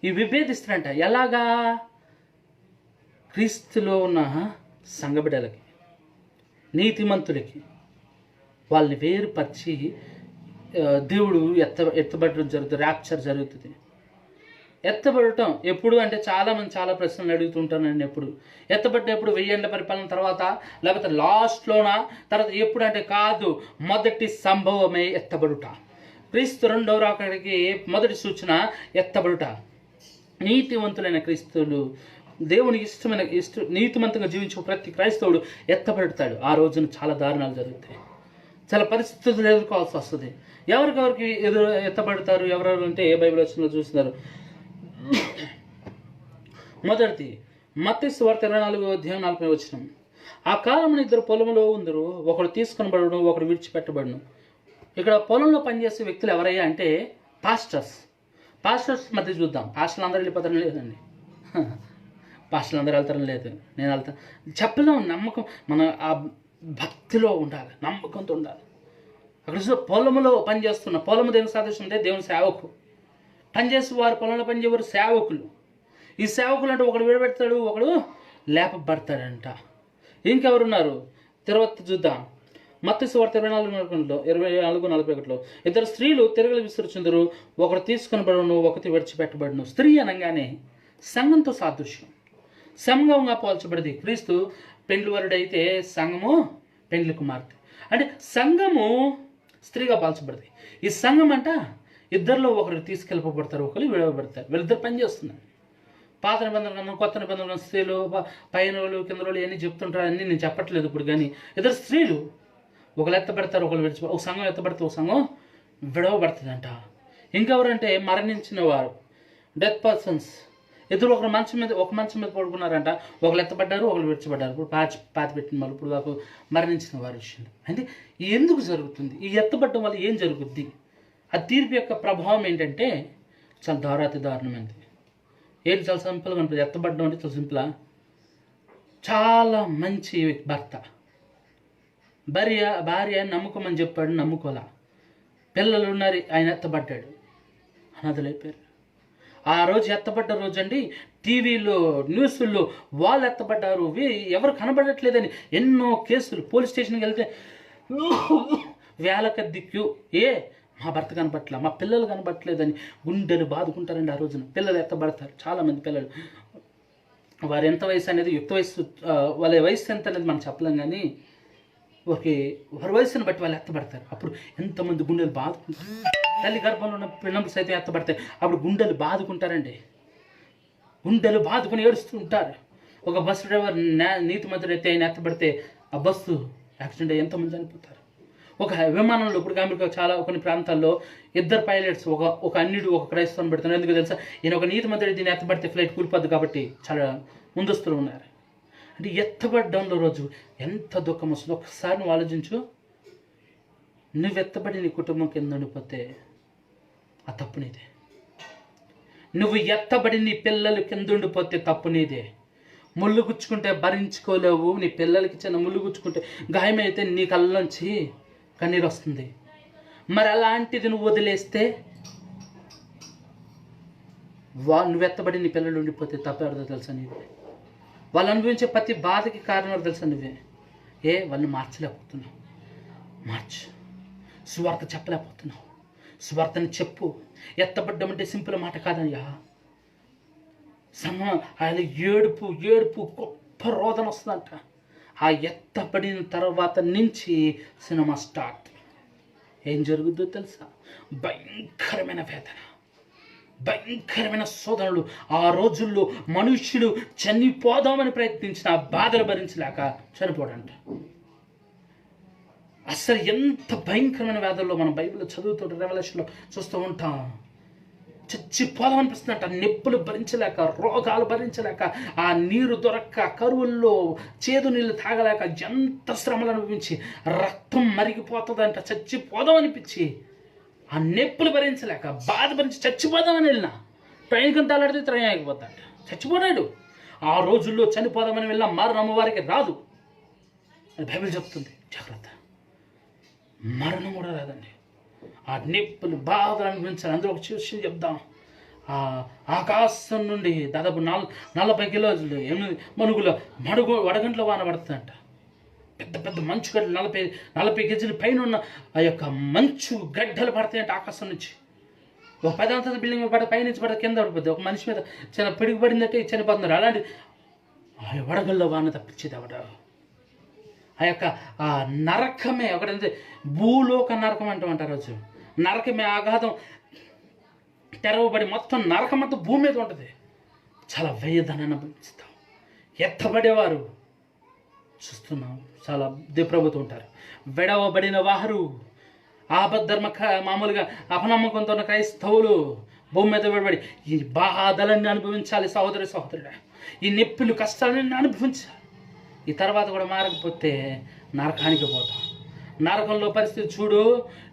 ఈ విభేదిస్తారంట. ఎలాగా? క్రీస్తులో ఉన్న సంఘ బిడ్డలకి, నీతిమంతులకి వాళ్ళని వేరుపరిచి దేవుడు ఎత్తబడటం జరుగుతుంది. ర్యాప్చర్ జరుగుతుంది. ఎత్తబడటం ఎప్పుడు అంటే చాలామంది చాలా ప్రశ్నలు అడుగుతుంటానండి. ఎప్పుడు ఎత్తబడ్డప్పుడు 1000 ఏళ్ల పరిపాలన తర్వాత, లేకపోతే లాస్ట్లోనా, తర్వాత ఎప్పుడు అంటే కాదు, మొదటి సంభవమే ఎత్తబడుట. క్రీస్తు రెండవ రాకడికి మొదటి సూచన ఎత్తబడుట. నీతివంతులైన క్రీస్తువులు, దేవునికి నీతిమంతంగా జీవించే ప్రతి క్రైస్తవుడు ఎత్తబడతాడు. ఆ రోజున చాలా దారుణాలు జరుగుతాయి, చాలా పరిస్థితులు ఎదుర్కోవాల్సి వస్తుంది. ఎవరికెవరికి ఎత్తబడతారు ఎవరెవరు అంటే ఏ బైబిల్ వచనంలో చూస్తున్నారు. మొదటిది మత్తయి సువార్త 24:40. ఆ కాలంలో 2 పొలంలో ఉందరు, ఒకడు తీసుకొని పడను, ఒకడు విడిచిపెట్టబడును. ఇక్కడ పొలంలో పనిచేసే వ్యక్తులు ఎవరయ్యా అంటే పాస్టర్స్ మధ్య చూద్దాం. పాస్టర్లు అందరూ వెళ్ళిపోతారని లేదండి, పాస్టర్లు అందరూ వెళ్తారని లేదు, నేను వెళ్తాను చెప్పలేం. నమ్మకం, మన ఆ భక్తిలో ఉండాలి, నమ్మకంతో ఉండాలి. అక్కడ పొలంలో పనిచేస్తున్న, పొలము దేవుని సాదృశ్యం అంటే దేవుని సేవకు పనిచేసి వారు పొలంలో పనిచేవారు సేవకులు. ఈ సేవకులు అంటే ఒకడు విడబెడతాడు, ఒకడు లేపబడతాడంట. ఇంకెవరున్నారు తర్వాత చూద్దాం. మత్తయి సువార్త 24:41. 2 స్త్రీలు తిరగలి విసురుచుందరు, ఒకడు తీసుకొని పడును, ఒకటి విడిచిపెట్టబడును. స్త్రీ అనగానే సంఘంతో సాదృశ్యం, సంఘంగా పోల్చబడింది. క్రీస్తు పెండ్లి వరుడైతే సంఘము పెండ్లి కుమార్తె. అంటే సంఘము స్త్రీగా పోల్చబడింది. ఈ సంఘం అంట ఇద్దరిలో ఒకరు తీసుకెళ్ళిపోబడతారు, ఒకరు విడవబడతారు. వీళ్ళిద్దరు పని చేస్తున్నారు. పాత నిబంధనలు, కొత్త నిబంధనలు, స్త్రీలు పైన వాళ్ళు కింద వాళ్ళు ఇవన్నీ చెప్తుంటారు. అన్నీ నేను చెప్పట్లేదు ఇప్పుడు. కానీ ఇద్దరు స్త్రీలు ఒకరు ఎత్తబడతారు, ఒకరు విడిచి, ఒక సంఘం ఎత్తబడితే ఒక సంఘం విడవబడుతుందంట. ఇంకెవరంటే మరణించిన వారు, డెత్ పర్సన్స్. ఇద్దరు ఒక మంచం మీద పడుకున్నారంట, ఒకరు ఎత్తబడ్డారు, ఒకరు విడిచిపడ్డారు. ఇప్పుడు పాతి పెట్టిన వాళ్ళు, ఇప్పుడు నాకు మరణించిన వారి విషయం. అంటే ఎందుకు జరుగుతుంది? ఈ ఎత్తబడ్డం వల్ల ఏం జరుగుద్ది? ఆ తీర్పు యొక్క ప్రభావం ఏంటంటే చాలా దారుణమైనది. ఏంటి? చాలా సింపుల్గా ఉంటుంది. ఎత్తబడ్డం అంటే చాలా సింపులా. చాలా మంచి భర్త, భార్య నమ్ముకోమని చెప్పాడు, నమ్ముకోలా. పిల్లలు ఉన్నారు, ఆయన ఎత్తబడ్డాడు, అనాథలైపోయారు. ఆ రోజు ఎత్తబడ్డ రోజు అండి, టీవీలో న్యూస్లో వాళ్ళు ఎత్తబడ్డారు, ఎవరు కనబడట్లేదని ఎన్నో కేసులు. పోలీస్ స్టేషన్కి వెళ్తే వేలక దిక్కు, మా భర్త కనబట్ల, మా పిల్లలు కనబట్టలేదని గుండెలు బాదుకుంటారండి. ఆ రోజున పిల్లలు ఎత్తబడతారు. చాలామంది పిల్లలు, వారు ఎంత వయసు అనేది, యుక్త వయసు, వాళ్ళ వయసు ఎంత అనేది మనం చెప్పలేం. కానీ వారి వయసుని బట్టి వాళ్ళు ఎత్తబడతారు. అప్పుడు ఎంతమంది గుండెలు బాదుకుంటారు. తల్లి గర్భంలో ఉన్న పిల్లలు సైతం ఎత్తబడతాయి. అప్పుడు గుండెలు బాదుకుంటారండి, గుండెలు బాదుకుని ఏడుస్తూ ఉంటారు. ఒక బస్సు డ్రైవర్ నీతిమంతుడు అయితే ఆయన ఎత్తబడితే ఆ బస్సు యాక్సిడెంట్ అయ్యి ఎంతమంది చనిపోతారు. ఒక విమానంలో ఇప్పుడు అమెరికా చాలా కొన్ని ప్రాంతాల్లో 2 పైలట్స్, ఒక అన్యుడు ఒక క్రైస్తవుని పెడుతున్నారు. ఎందుకు తెలుసా? ఈయన ఒక నీతిమంతుడు, దీన్ని ఎత్తబడితే ఫ్లైట్ కూలిపోద్దు కాబట్టి చాలా ముందస్తులు ఉన్నారు. అంటే ఎత్తబడ్డంలో రోజు ఎంత దుఃఖం వస్తుందో ఒకసారి నువ్వు ఆలోచించు. నువ్వు ఎత్తబడి నీ కుటుంబం కింద ఉండిపోతే ఆ తప్పు నీదే. నువ్వు ఎత్తబడి నీ పిల్లలు కింద ఉండిపోతే తప్పు నీదే. ముళ్ళు గుచ్చుకుంటే భరించుకోలేవు. నీ పిల్లలకి చిన్న ముళ్ళు గుచ్చుకుంటే గాయమైతే నీ కళ్ళలోంచి కన్నీరు వస్తుంది. మరి అలాంటిది నువ్వు వదిలేస్తే, నువ్వు ఎత్తబడి నీ పిల్లలు ఉండిపోతే తప్పెవరిదో తెలుసా? నీవే. వాళ్ళు అనుభవించే ప్రతి బాధకి కారణం తెలుసా? నువ్వే. వాళ్ళని మార్చలేకపోతున్నావు. మార్చు. సువార్త చెప్పలేకపోతున్నావు. సువార్తని చెప్పు. ఎత్తబడ్డం అంటే సింపుల్ మాట కాదయ్యా. ఆయన ఏడుపు గొప్ప రోదన వస్తుందంట. ఆ ఎత్తబడిన తర్వాత నుంచి సినిమా స్టార్ట్. ఏం జరుగుద్దో తెలుసా? భయంకరమైన వేదన, భయంకరమైన శోధనలు. ఆ రోజుల్లో మనుష్యుడు చనిపోదామని ప్రయత్నించిన ఆ బాధలు భరించలేక చనిపోడంట. అసలు ఎంత భయంకరమైన వ్యాధుల్లో మనం బైబిల్లో చదువుతూ రెవల్యూషన్లో చూస్తూ ఉంటాం. చచ్చిపోదాం అనిపిస్తుందంట. నొప్పులు భరించలేక, రోగాలు భరించలేక, ఆ నీరు దొరక్క, కరువుల్లో చేదు నీళ్ళు తాగలేక ఎంత శ్రమలు అనుభవించి రక్తం మరిగిపోతుందంట. చచ్చిపోదాం అనిపించి ఆ నొప్పులు భరించలేక, బాధ భరించి చచ్చిపోదామని వెళ్ళిన ట్రైన్ కింద తాలాడితే ట్రైన్ ఆగిపోతాడు, చచ్చిపోతాడు. ఆ రోజుల్లో చనిపోదామని వెళ్ళిన మరణము వారికి రాదు అని బైబిల్ చెప్తుంది. జాగ్రత్త, మరణం కూడా రాదండి. ఆ నొప్పులు బాధలు అనిపించాలి. అందులో ఒక విషయం చెప్దాం. ఆకాశం నుండి దాదాపు 40 కిలోలు 8 మనుగుల వడగంట్ల వాన పడుతుందంట. పెద్ద పెద్ద మంచు గడ్డలు 40 కేజీల పైన ఉన్న ఆ యొక్క మంచు గడ్డలు పడతాయంట ఆకాశం నుంచి. ఒక 10 అంతస్తుల బిల్డింగ్ మీద పడితే పైనుంచి పడితే కింద పడిపోద్ది. ఒక మనిషి మీద చిన్న పిడుగు పడిందంటే చనిపోతున్నారు. అలాంటి ఆ వడగల్లో వాన తప్పించేది అవడ. ఆ యొక్క ఆ నరకమే ఒకటంటే భూలోక నరకం అంటారు. రోజు నరకమే అగాధం తెరవబడి మొత్తం నరకం అంతా భూమి మీద ఉంటుంది. చాలా వేదన అనుభవిస్తాం. ఎత్తబడేవారు చూస్తున్నాం, చాలా ప్రభుత్వం ఉంటారు. విడవబడిన వారు, ఆపద్ధర్మ మామూలుగా అపనమ్మకంతో ఉన్న క్రైస్తవులు భూమి మీద విడబడి ఈ బాధలన్నీ అనుభవించాలి. సహోదరుడా, ఈ నొప్పులు కష్టాలన్నీ అనుభవించాలి. ఈ తర్వాత కూడా మారకపోతే నరకానికి పోతాం. నరకంలో పరిస్థితి చూడు.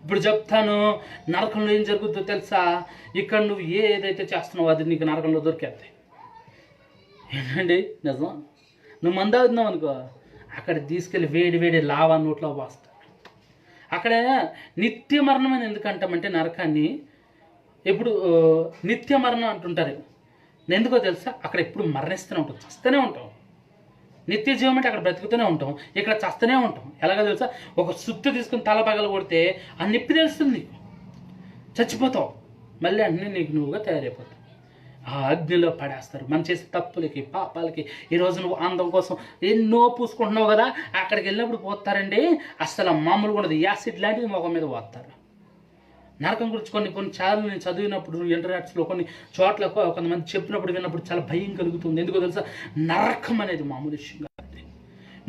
ఇప్పుడు చెప్తాను, నరకంలో ఏం జరుగుతుందో తెలుసా? ఇక్కడ నువ్వు ఏదైతే చేస్తున్నావో అది నీకు నరకంలో దొరికేస్తాయి. ఏంటండి నిజం? నువ్వు మందావుతున్నావు అనుకో, అక్కడ తీసుకెళ్ళి వేడి వేడి లావా నోట్లో పోస్తాడు. అక్కడ నిత్య మరణం అని ఎందుకంటామంటే నరకాన్ని ఎప్పుడు నిత్య మరణం అంటుంటారు. ఎందుకో తెలుసా? అక్కడ ఎప్పుడు మరణిస్తూనే ఉంటాం, చస్తూనే ఉంటాం. నిత్య జీవం అంటే అక్కడ బ్రతుకుతూనే ఉంటాం, ఇక్కడ చస్తూనే ఉంటాం. ఎలాగో తెలుసా? ఒక సుత్తు తీసుకుని తల పగల కొడితే ఆ నొప్పి తెలుస్తుంది నీకు, చచ్చిపోతావు. మళ్ళీ అన్నీ నీకు నువ్వుగా తయారైపోతావు. ఆ అగ్నిలో పడేస్తారు. మనం చేసే తప్పులకి, పాపాలకి. ఈరోజు నువ్వు అందం కోసం ఎన్నో పూసుకుంటున్నావు కదా, అక్కడికి వెళ్ళినప్పుడు పోతారండి. అసలు మామూలుగా ఉండదు, యాసిడ్ లాంటిది మొఖం మీద పోస్తారు. నరకం గురించి కొన్ని చార్లు నేను చదివినప్పుడు, ఇంటర్నెట్స్లో కొన్ని చోట్ల కొంతమంది చెప్పినప్పుడు విన్నప్పుడు చాలా భయం కలుగుతుంది. ఎందుకో తెలుసా? నరకం అనేది మామూలు విషయం కాదు.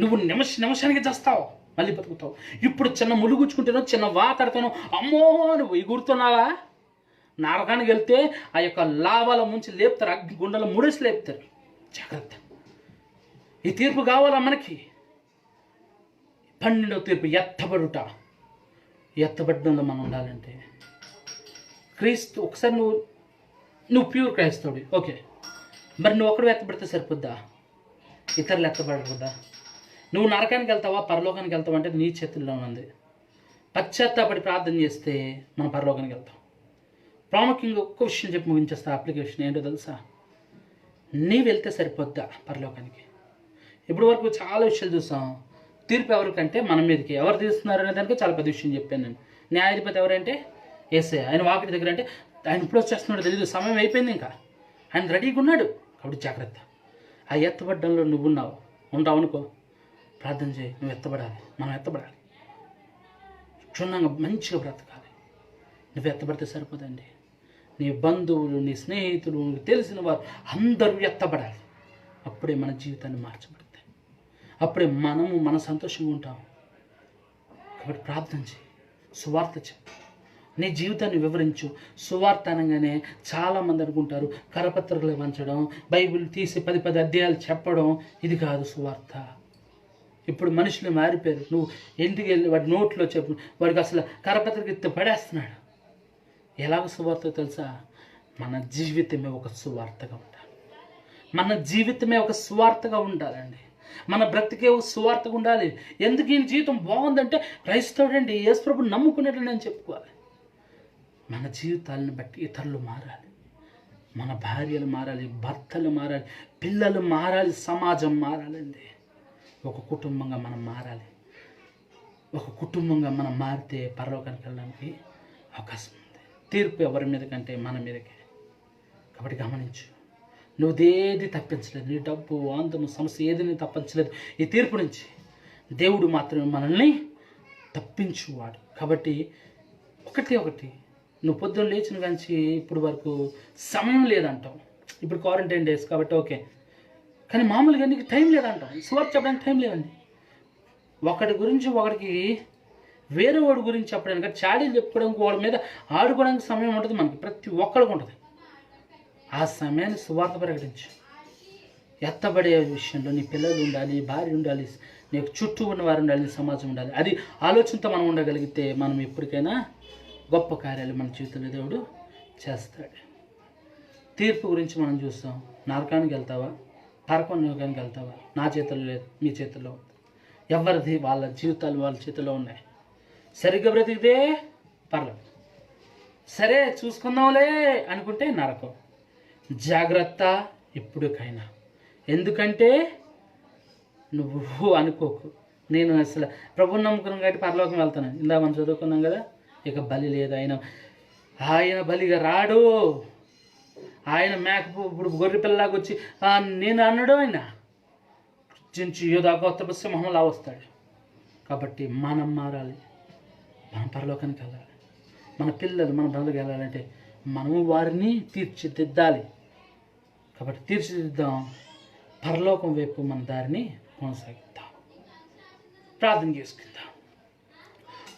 నువ్వు నిమిషానికి చేస్తావు, మళ్ళీ బతుకుతావు. ఇప్పుడు చిన్న ములుగుచ్చుకుంటేనో, చిన్న వాతడతానో అమ్మో నువ్వు ఎగురుతున్నావా? నరకానికి వెళ్తే ఆ యొక్క లాభాల ముంచి లేపుతారు, అగ్ని గుండెలో ముడేసి లేపుతారు. జాగ్రత్త. ఈ తీర్పు కావాలా మనకి? 12వ తీర్పు, ఎత్తబడుట. ఎత్తబడ్డంలో మనం ఉండాలంటే క్రీస్తు. ఒకసారి నువ్వు ప్యూర్ క్రైస్తవుడి, ఓకే. మరి నువ్వు ఒకడు ఎత్తబడితే సరిపోద్దా? ఇతరులు ఎత్తబడకూడదా? నువ్వు నరకానికి వెళ్తావా, పరలోకానికి వెళ్తావా అంటే నీ చేతుల్లో ఉంది. పశ్చాత్తాపడి ప్రార్థన చేస్తే మనం పరలోకానికి వెళ్తాం. ప్రాముఖ్యంగా ఒక్క విషయం చెప్పి ముగించేస్తా. అప్లికేషన్ ఏంటో తెలుసా? నీవు వెళ్తే సరిపోద్దా పరలోకానికి? ఇప్పటి వరకు చాలా విషయాలు చూసాం. తీర్పు ఎవరికంటే మన మీదకి ఎవరు తీస్తున్నారు అనే దానికి చాలా పెద్ద విషయం చెప్పాను నేను. న్యాయాధిపతి ఎవరంటే యేసయ్య. ఆయన వాకిటి దగ్గర అంటే ఆయన ఇప్పుడు వచ్చేస్తున్నాడు తెలియదు, సమయం అయిపోయింది, ఇంకా ఆయన రెడీగా ఉన్నాడు. కాబట్టి జాగ్రత్త. ఆ ఎత్తబడ్డంలో నువ్వు ఉంటావు అనుకో, ప్రార్థన చేయి. నువ్వు ఎత్తబడాలి, మనం ఎత్తబడాలి, క్షుణ్ణంగా మంచిగా బ్రతకాలి. నువ్వు ఎత్తబడితే సరిపోదండి. నీ బంధువులు, నీ స్నేహితులు, నీకు తెలిసిన వారు అందరూ ఎత్తబడాలి. అప్పుడే మన జీవితాన్ని మార్చబడుతుంది. అప్పుడే మన సంతోషంగా ఉంటాం. కాబట్టి ప్రార్థన చేయి, సువార్త చెప్పు, నీ జీవితాన్ని వివరించు. సువార్త అనగానే చాలామంది అనుకుంటారు కరపత్రికలు వంచడం, బైబిల్ తీసి 10 అధ్యాయాలు చెప్పడం. ఇది కాదు సువార్త. ఇప్పుడు మనుషులు మారిపోయారు. నువ్వు ఇంటికి వెళ్ళి వాడి నోట్లో చెప్పు, వాడికి అసలు కరపత్రిక ఎత్తి పడేస్తున్నాడు. ఎలాగ సువార్త తెలుసా? మన జీవితమే ఒక సువార్తగా ఉండాలి. మన జీవితమే ఒక సువార్తగా ఉండాలండి. మన బ్రతికే ఒక సువార్తగా ఉండాలి. ఎందుకు ఈ జీవితం బాగుందంటే క్రైస్తవుడండి, యేసు ప్రభువుని నమ్ముకునేటని నేను చెప్పుకోవాలి. మన జీవితాలను బట్టి ఇతరులు మారాలి. మన భార్యలు మారాలి, భర్తలు మారాలి, పిల్లలు మారాలి, సమాజం మారాలండి. ఒక కుటుంబంగా మనం మారాలి. ఒక కుటుంబంగా మనం మారితే పరలోకానికి వెళ్ళడానికి అవకాశం ఉంది. తీర్పు ఎవరి మీద కంటే మన మీదకే. కాబట్టి గమనించు, నువ్వేది తప్పించలేదు. నీ డబ్బు, ఆందోళన, సమస్య ఏది తప్పించలేదు ఈ తీర్పు నుంచి. దేవుడు మాత్రమే మనల్ని తప్పించువాడు. కాబట్టి ఒకటి నువ్వు పొద్దున్న లేచిన కాంచి ఇప్పుడు వరకు సమయం లేదంటావు. ఇప్పుడు క్వారంటైన్ డేస్ కాబట్టి ఓకే, కానీ మామూలుగా నీకు టైం లేదంటావు. సువార్త చెప్పడానికి టైం లేదండి. ఒకటి గురించి ఒకడికి వేరే వాడి గురించి చెప్పడానికి, చాడీలు చెప్పుకోవడానికి, వాడి మీద ఆడుకోవడానికి సమయం ఉంటుంది మనకి, ప్రతి ఒక్కడికి ఉంటుంది. ఆ సమయాన్ని సువార్త ప్రకటించు. ఎత్తబడే విషయంలో నీ పిల్లలు ఉండాలి, భార్య ఉండాలి, నీకు చుట్టూ ఉన్న వారు ఉండాలి, నీ సమాజం ఉండాలి. అది ఆలోచనతో మనం ఉండగలిగితే మనం ఎప్పటికైనా గొప్ప కార్యాలు మన జీవితంలో దేవుడు చేస్తాడు. తీర్పు గురించి మనం చూస్తాం. నరకానికి వెళ్తావా, పరలోకానికి వెళ్తావా? నా చేతుల్లో లేదు, మీ చేతుల్లో ఉంది. ఎవరిది వాళ్ళ జీవితాలు వాళ్ళ చేతుల్లో ఉన్నాయి. సరిగ్గా బ్రతికితే పర్లేదు, సరే చూసుకుందాంలే అనుకుంటే నరకం. జాగ్రత్త ఇప్పటికైనా. ఎందుకంటే నువ్వు అనుకోకు నేను అసలు ప్రభువుని నమ్ముకున్నాం కాబట్టి పరలోకం వెళ్తాను. ఇందా మనం చదువుకున్నాం కదా, ఇక బలి లేదు. ఆయన బలిగా రాడు. ఆయన ఇప్పుడు గొర్రె పిల్లలాగా వచ్చి నేను అన్నాడు, ఆయన చించి యోధా గౌతమ సింహంలా వస్తాడు. కాబట్టి మనం మారాలి, మనం పరలోకానికి వెళ్ళాలి. మన పిల్లలు మన బదులుగా వెళ్ళాలంటే మనము వారిని తీర్చిదిద్దాలి. కాబట్టి తీర్చిదిద్దాం, పరలోకం వైపు మన దారిని కొనసాగిద్దాం. ప్రార్థన చేసుకుందాం.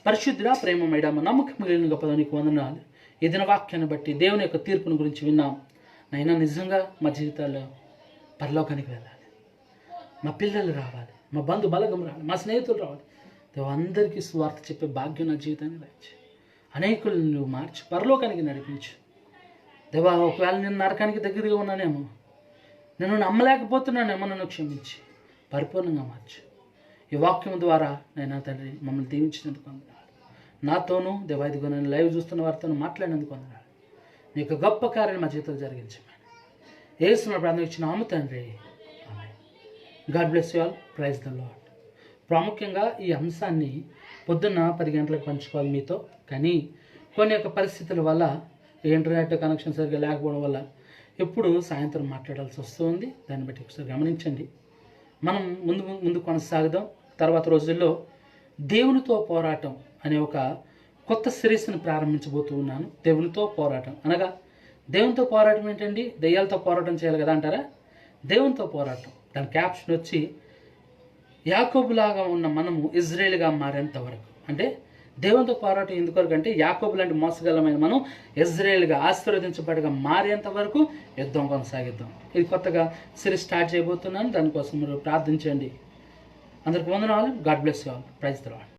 పరిశుద్ధుడా, ప్రేమమేడా, నమ్మకం కలిగిన గొప్ప నీకు వందనాలు. ఏదైన వాక్యాన్ని బట్టి దేవుని యొక్క తీర్పుని గురించి విన్నాం. నైనా నిజంగా మా జీవితాల్లో పరలోకానికి వెళ్ళాలి, మా పిల్లలు రావాలి, మా బంధు బలగం రావాలి, మా స్నేహితులు రావాలి. దేవు అందరికీ సువార్త చెప్పే భాగ్యం నా జీవితాన్ని రాయించి అనేకులు నువ్వు మార్చి పరలోకానికి నడిపించు. దేవా, ఒకవేళ నేను నరకానికి దగ్గరగా ఉన్నానేమో, నేను నమ్మలేకపోతున్నానేమో, నన్ను క్షమించి పరిపూర్ణంగా మార్చు. ఈ వాక్యం ద్వారా నేను తండ్రి మమ్మల్ని దీవించినందుకు వందనాలు. నాతోనూ దేవా, ఇదిగో నేను లైవ్ చూస్తున్న వారితో మాట్లాడినందుకు వందనాలు. నీ యొక్క గొప్ప కార్యాన్ని మా జీవితంలో జరిగించమని యేసు ప్రార్థన ఇచ్చిన తండ్రి. God bless you all. Praise the Lord. ప్రాముఖ్యంగా ఈ అంశాన్ని పొద్దున్న 10 గంటలకు పంచుకోవాలి మీతో, కానీ కొన్ని యొక్క పరిస్థితుల వల్ల ఇంటర్నెట్ కనెక్షన్ సరిగ్గా లేకపోవడం వల్ల ఎప్పుడు సాయంత్రం మాట్లాడాల్సి వస్తుంది. దాన్ని బట్టి ఒకసారి గమనించండి. మనం ముందు కొనసాగుదాం. తర్వాత రోజుల్లో దేవునితో పోరాటం అనే ఒక కొత్త సిరీస్ని ప్రారంభించబోతూ ఉన్నాను. దేవునితో పోరాటం అనగా దేవునితో పోరాటం ఏంటండి? దెయ్యాలతో పోరాటం చేయాలి కదా అంటారా? దేవునితో పోరాటం, దాని క్యాప్షన్ వచ్చి యాకోబులాగా ఉన్న మనము ఇజ్రాయేల్గా మారేంత వరకు. అంటే దేవునితో పోరాటం ఎందుకొరకు అంటే యాకోబు లాంటి మోసగలమైన మనం ఇజ్రాయేల్గా ఆశీర్వదించబడగా మారేంత వరకు యుద్ధం కొనసాగిద్దాం. ఇది కొత్తగా సిరీస్ స్టార్ట్ చేయబోతున్నాను. దానికోసం మీరు ప్రార్థించండి. అందరికి వందనాలు. God bless you all. Praise the lord.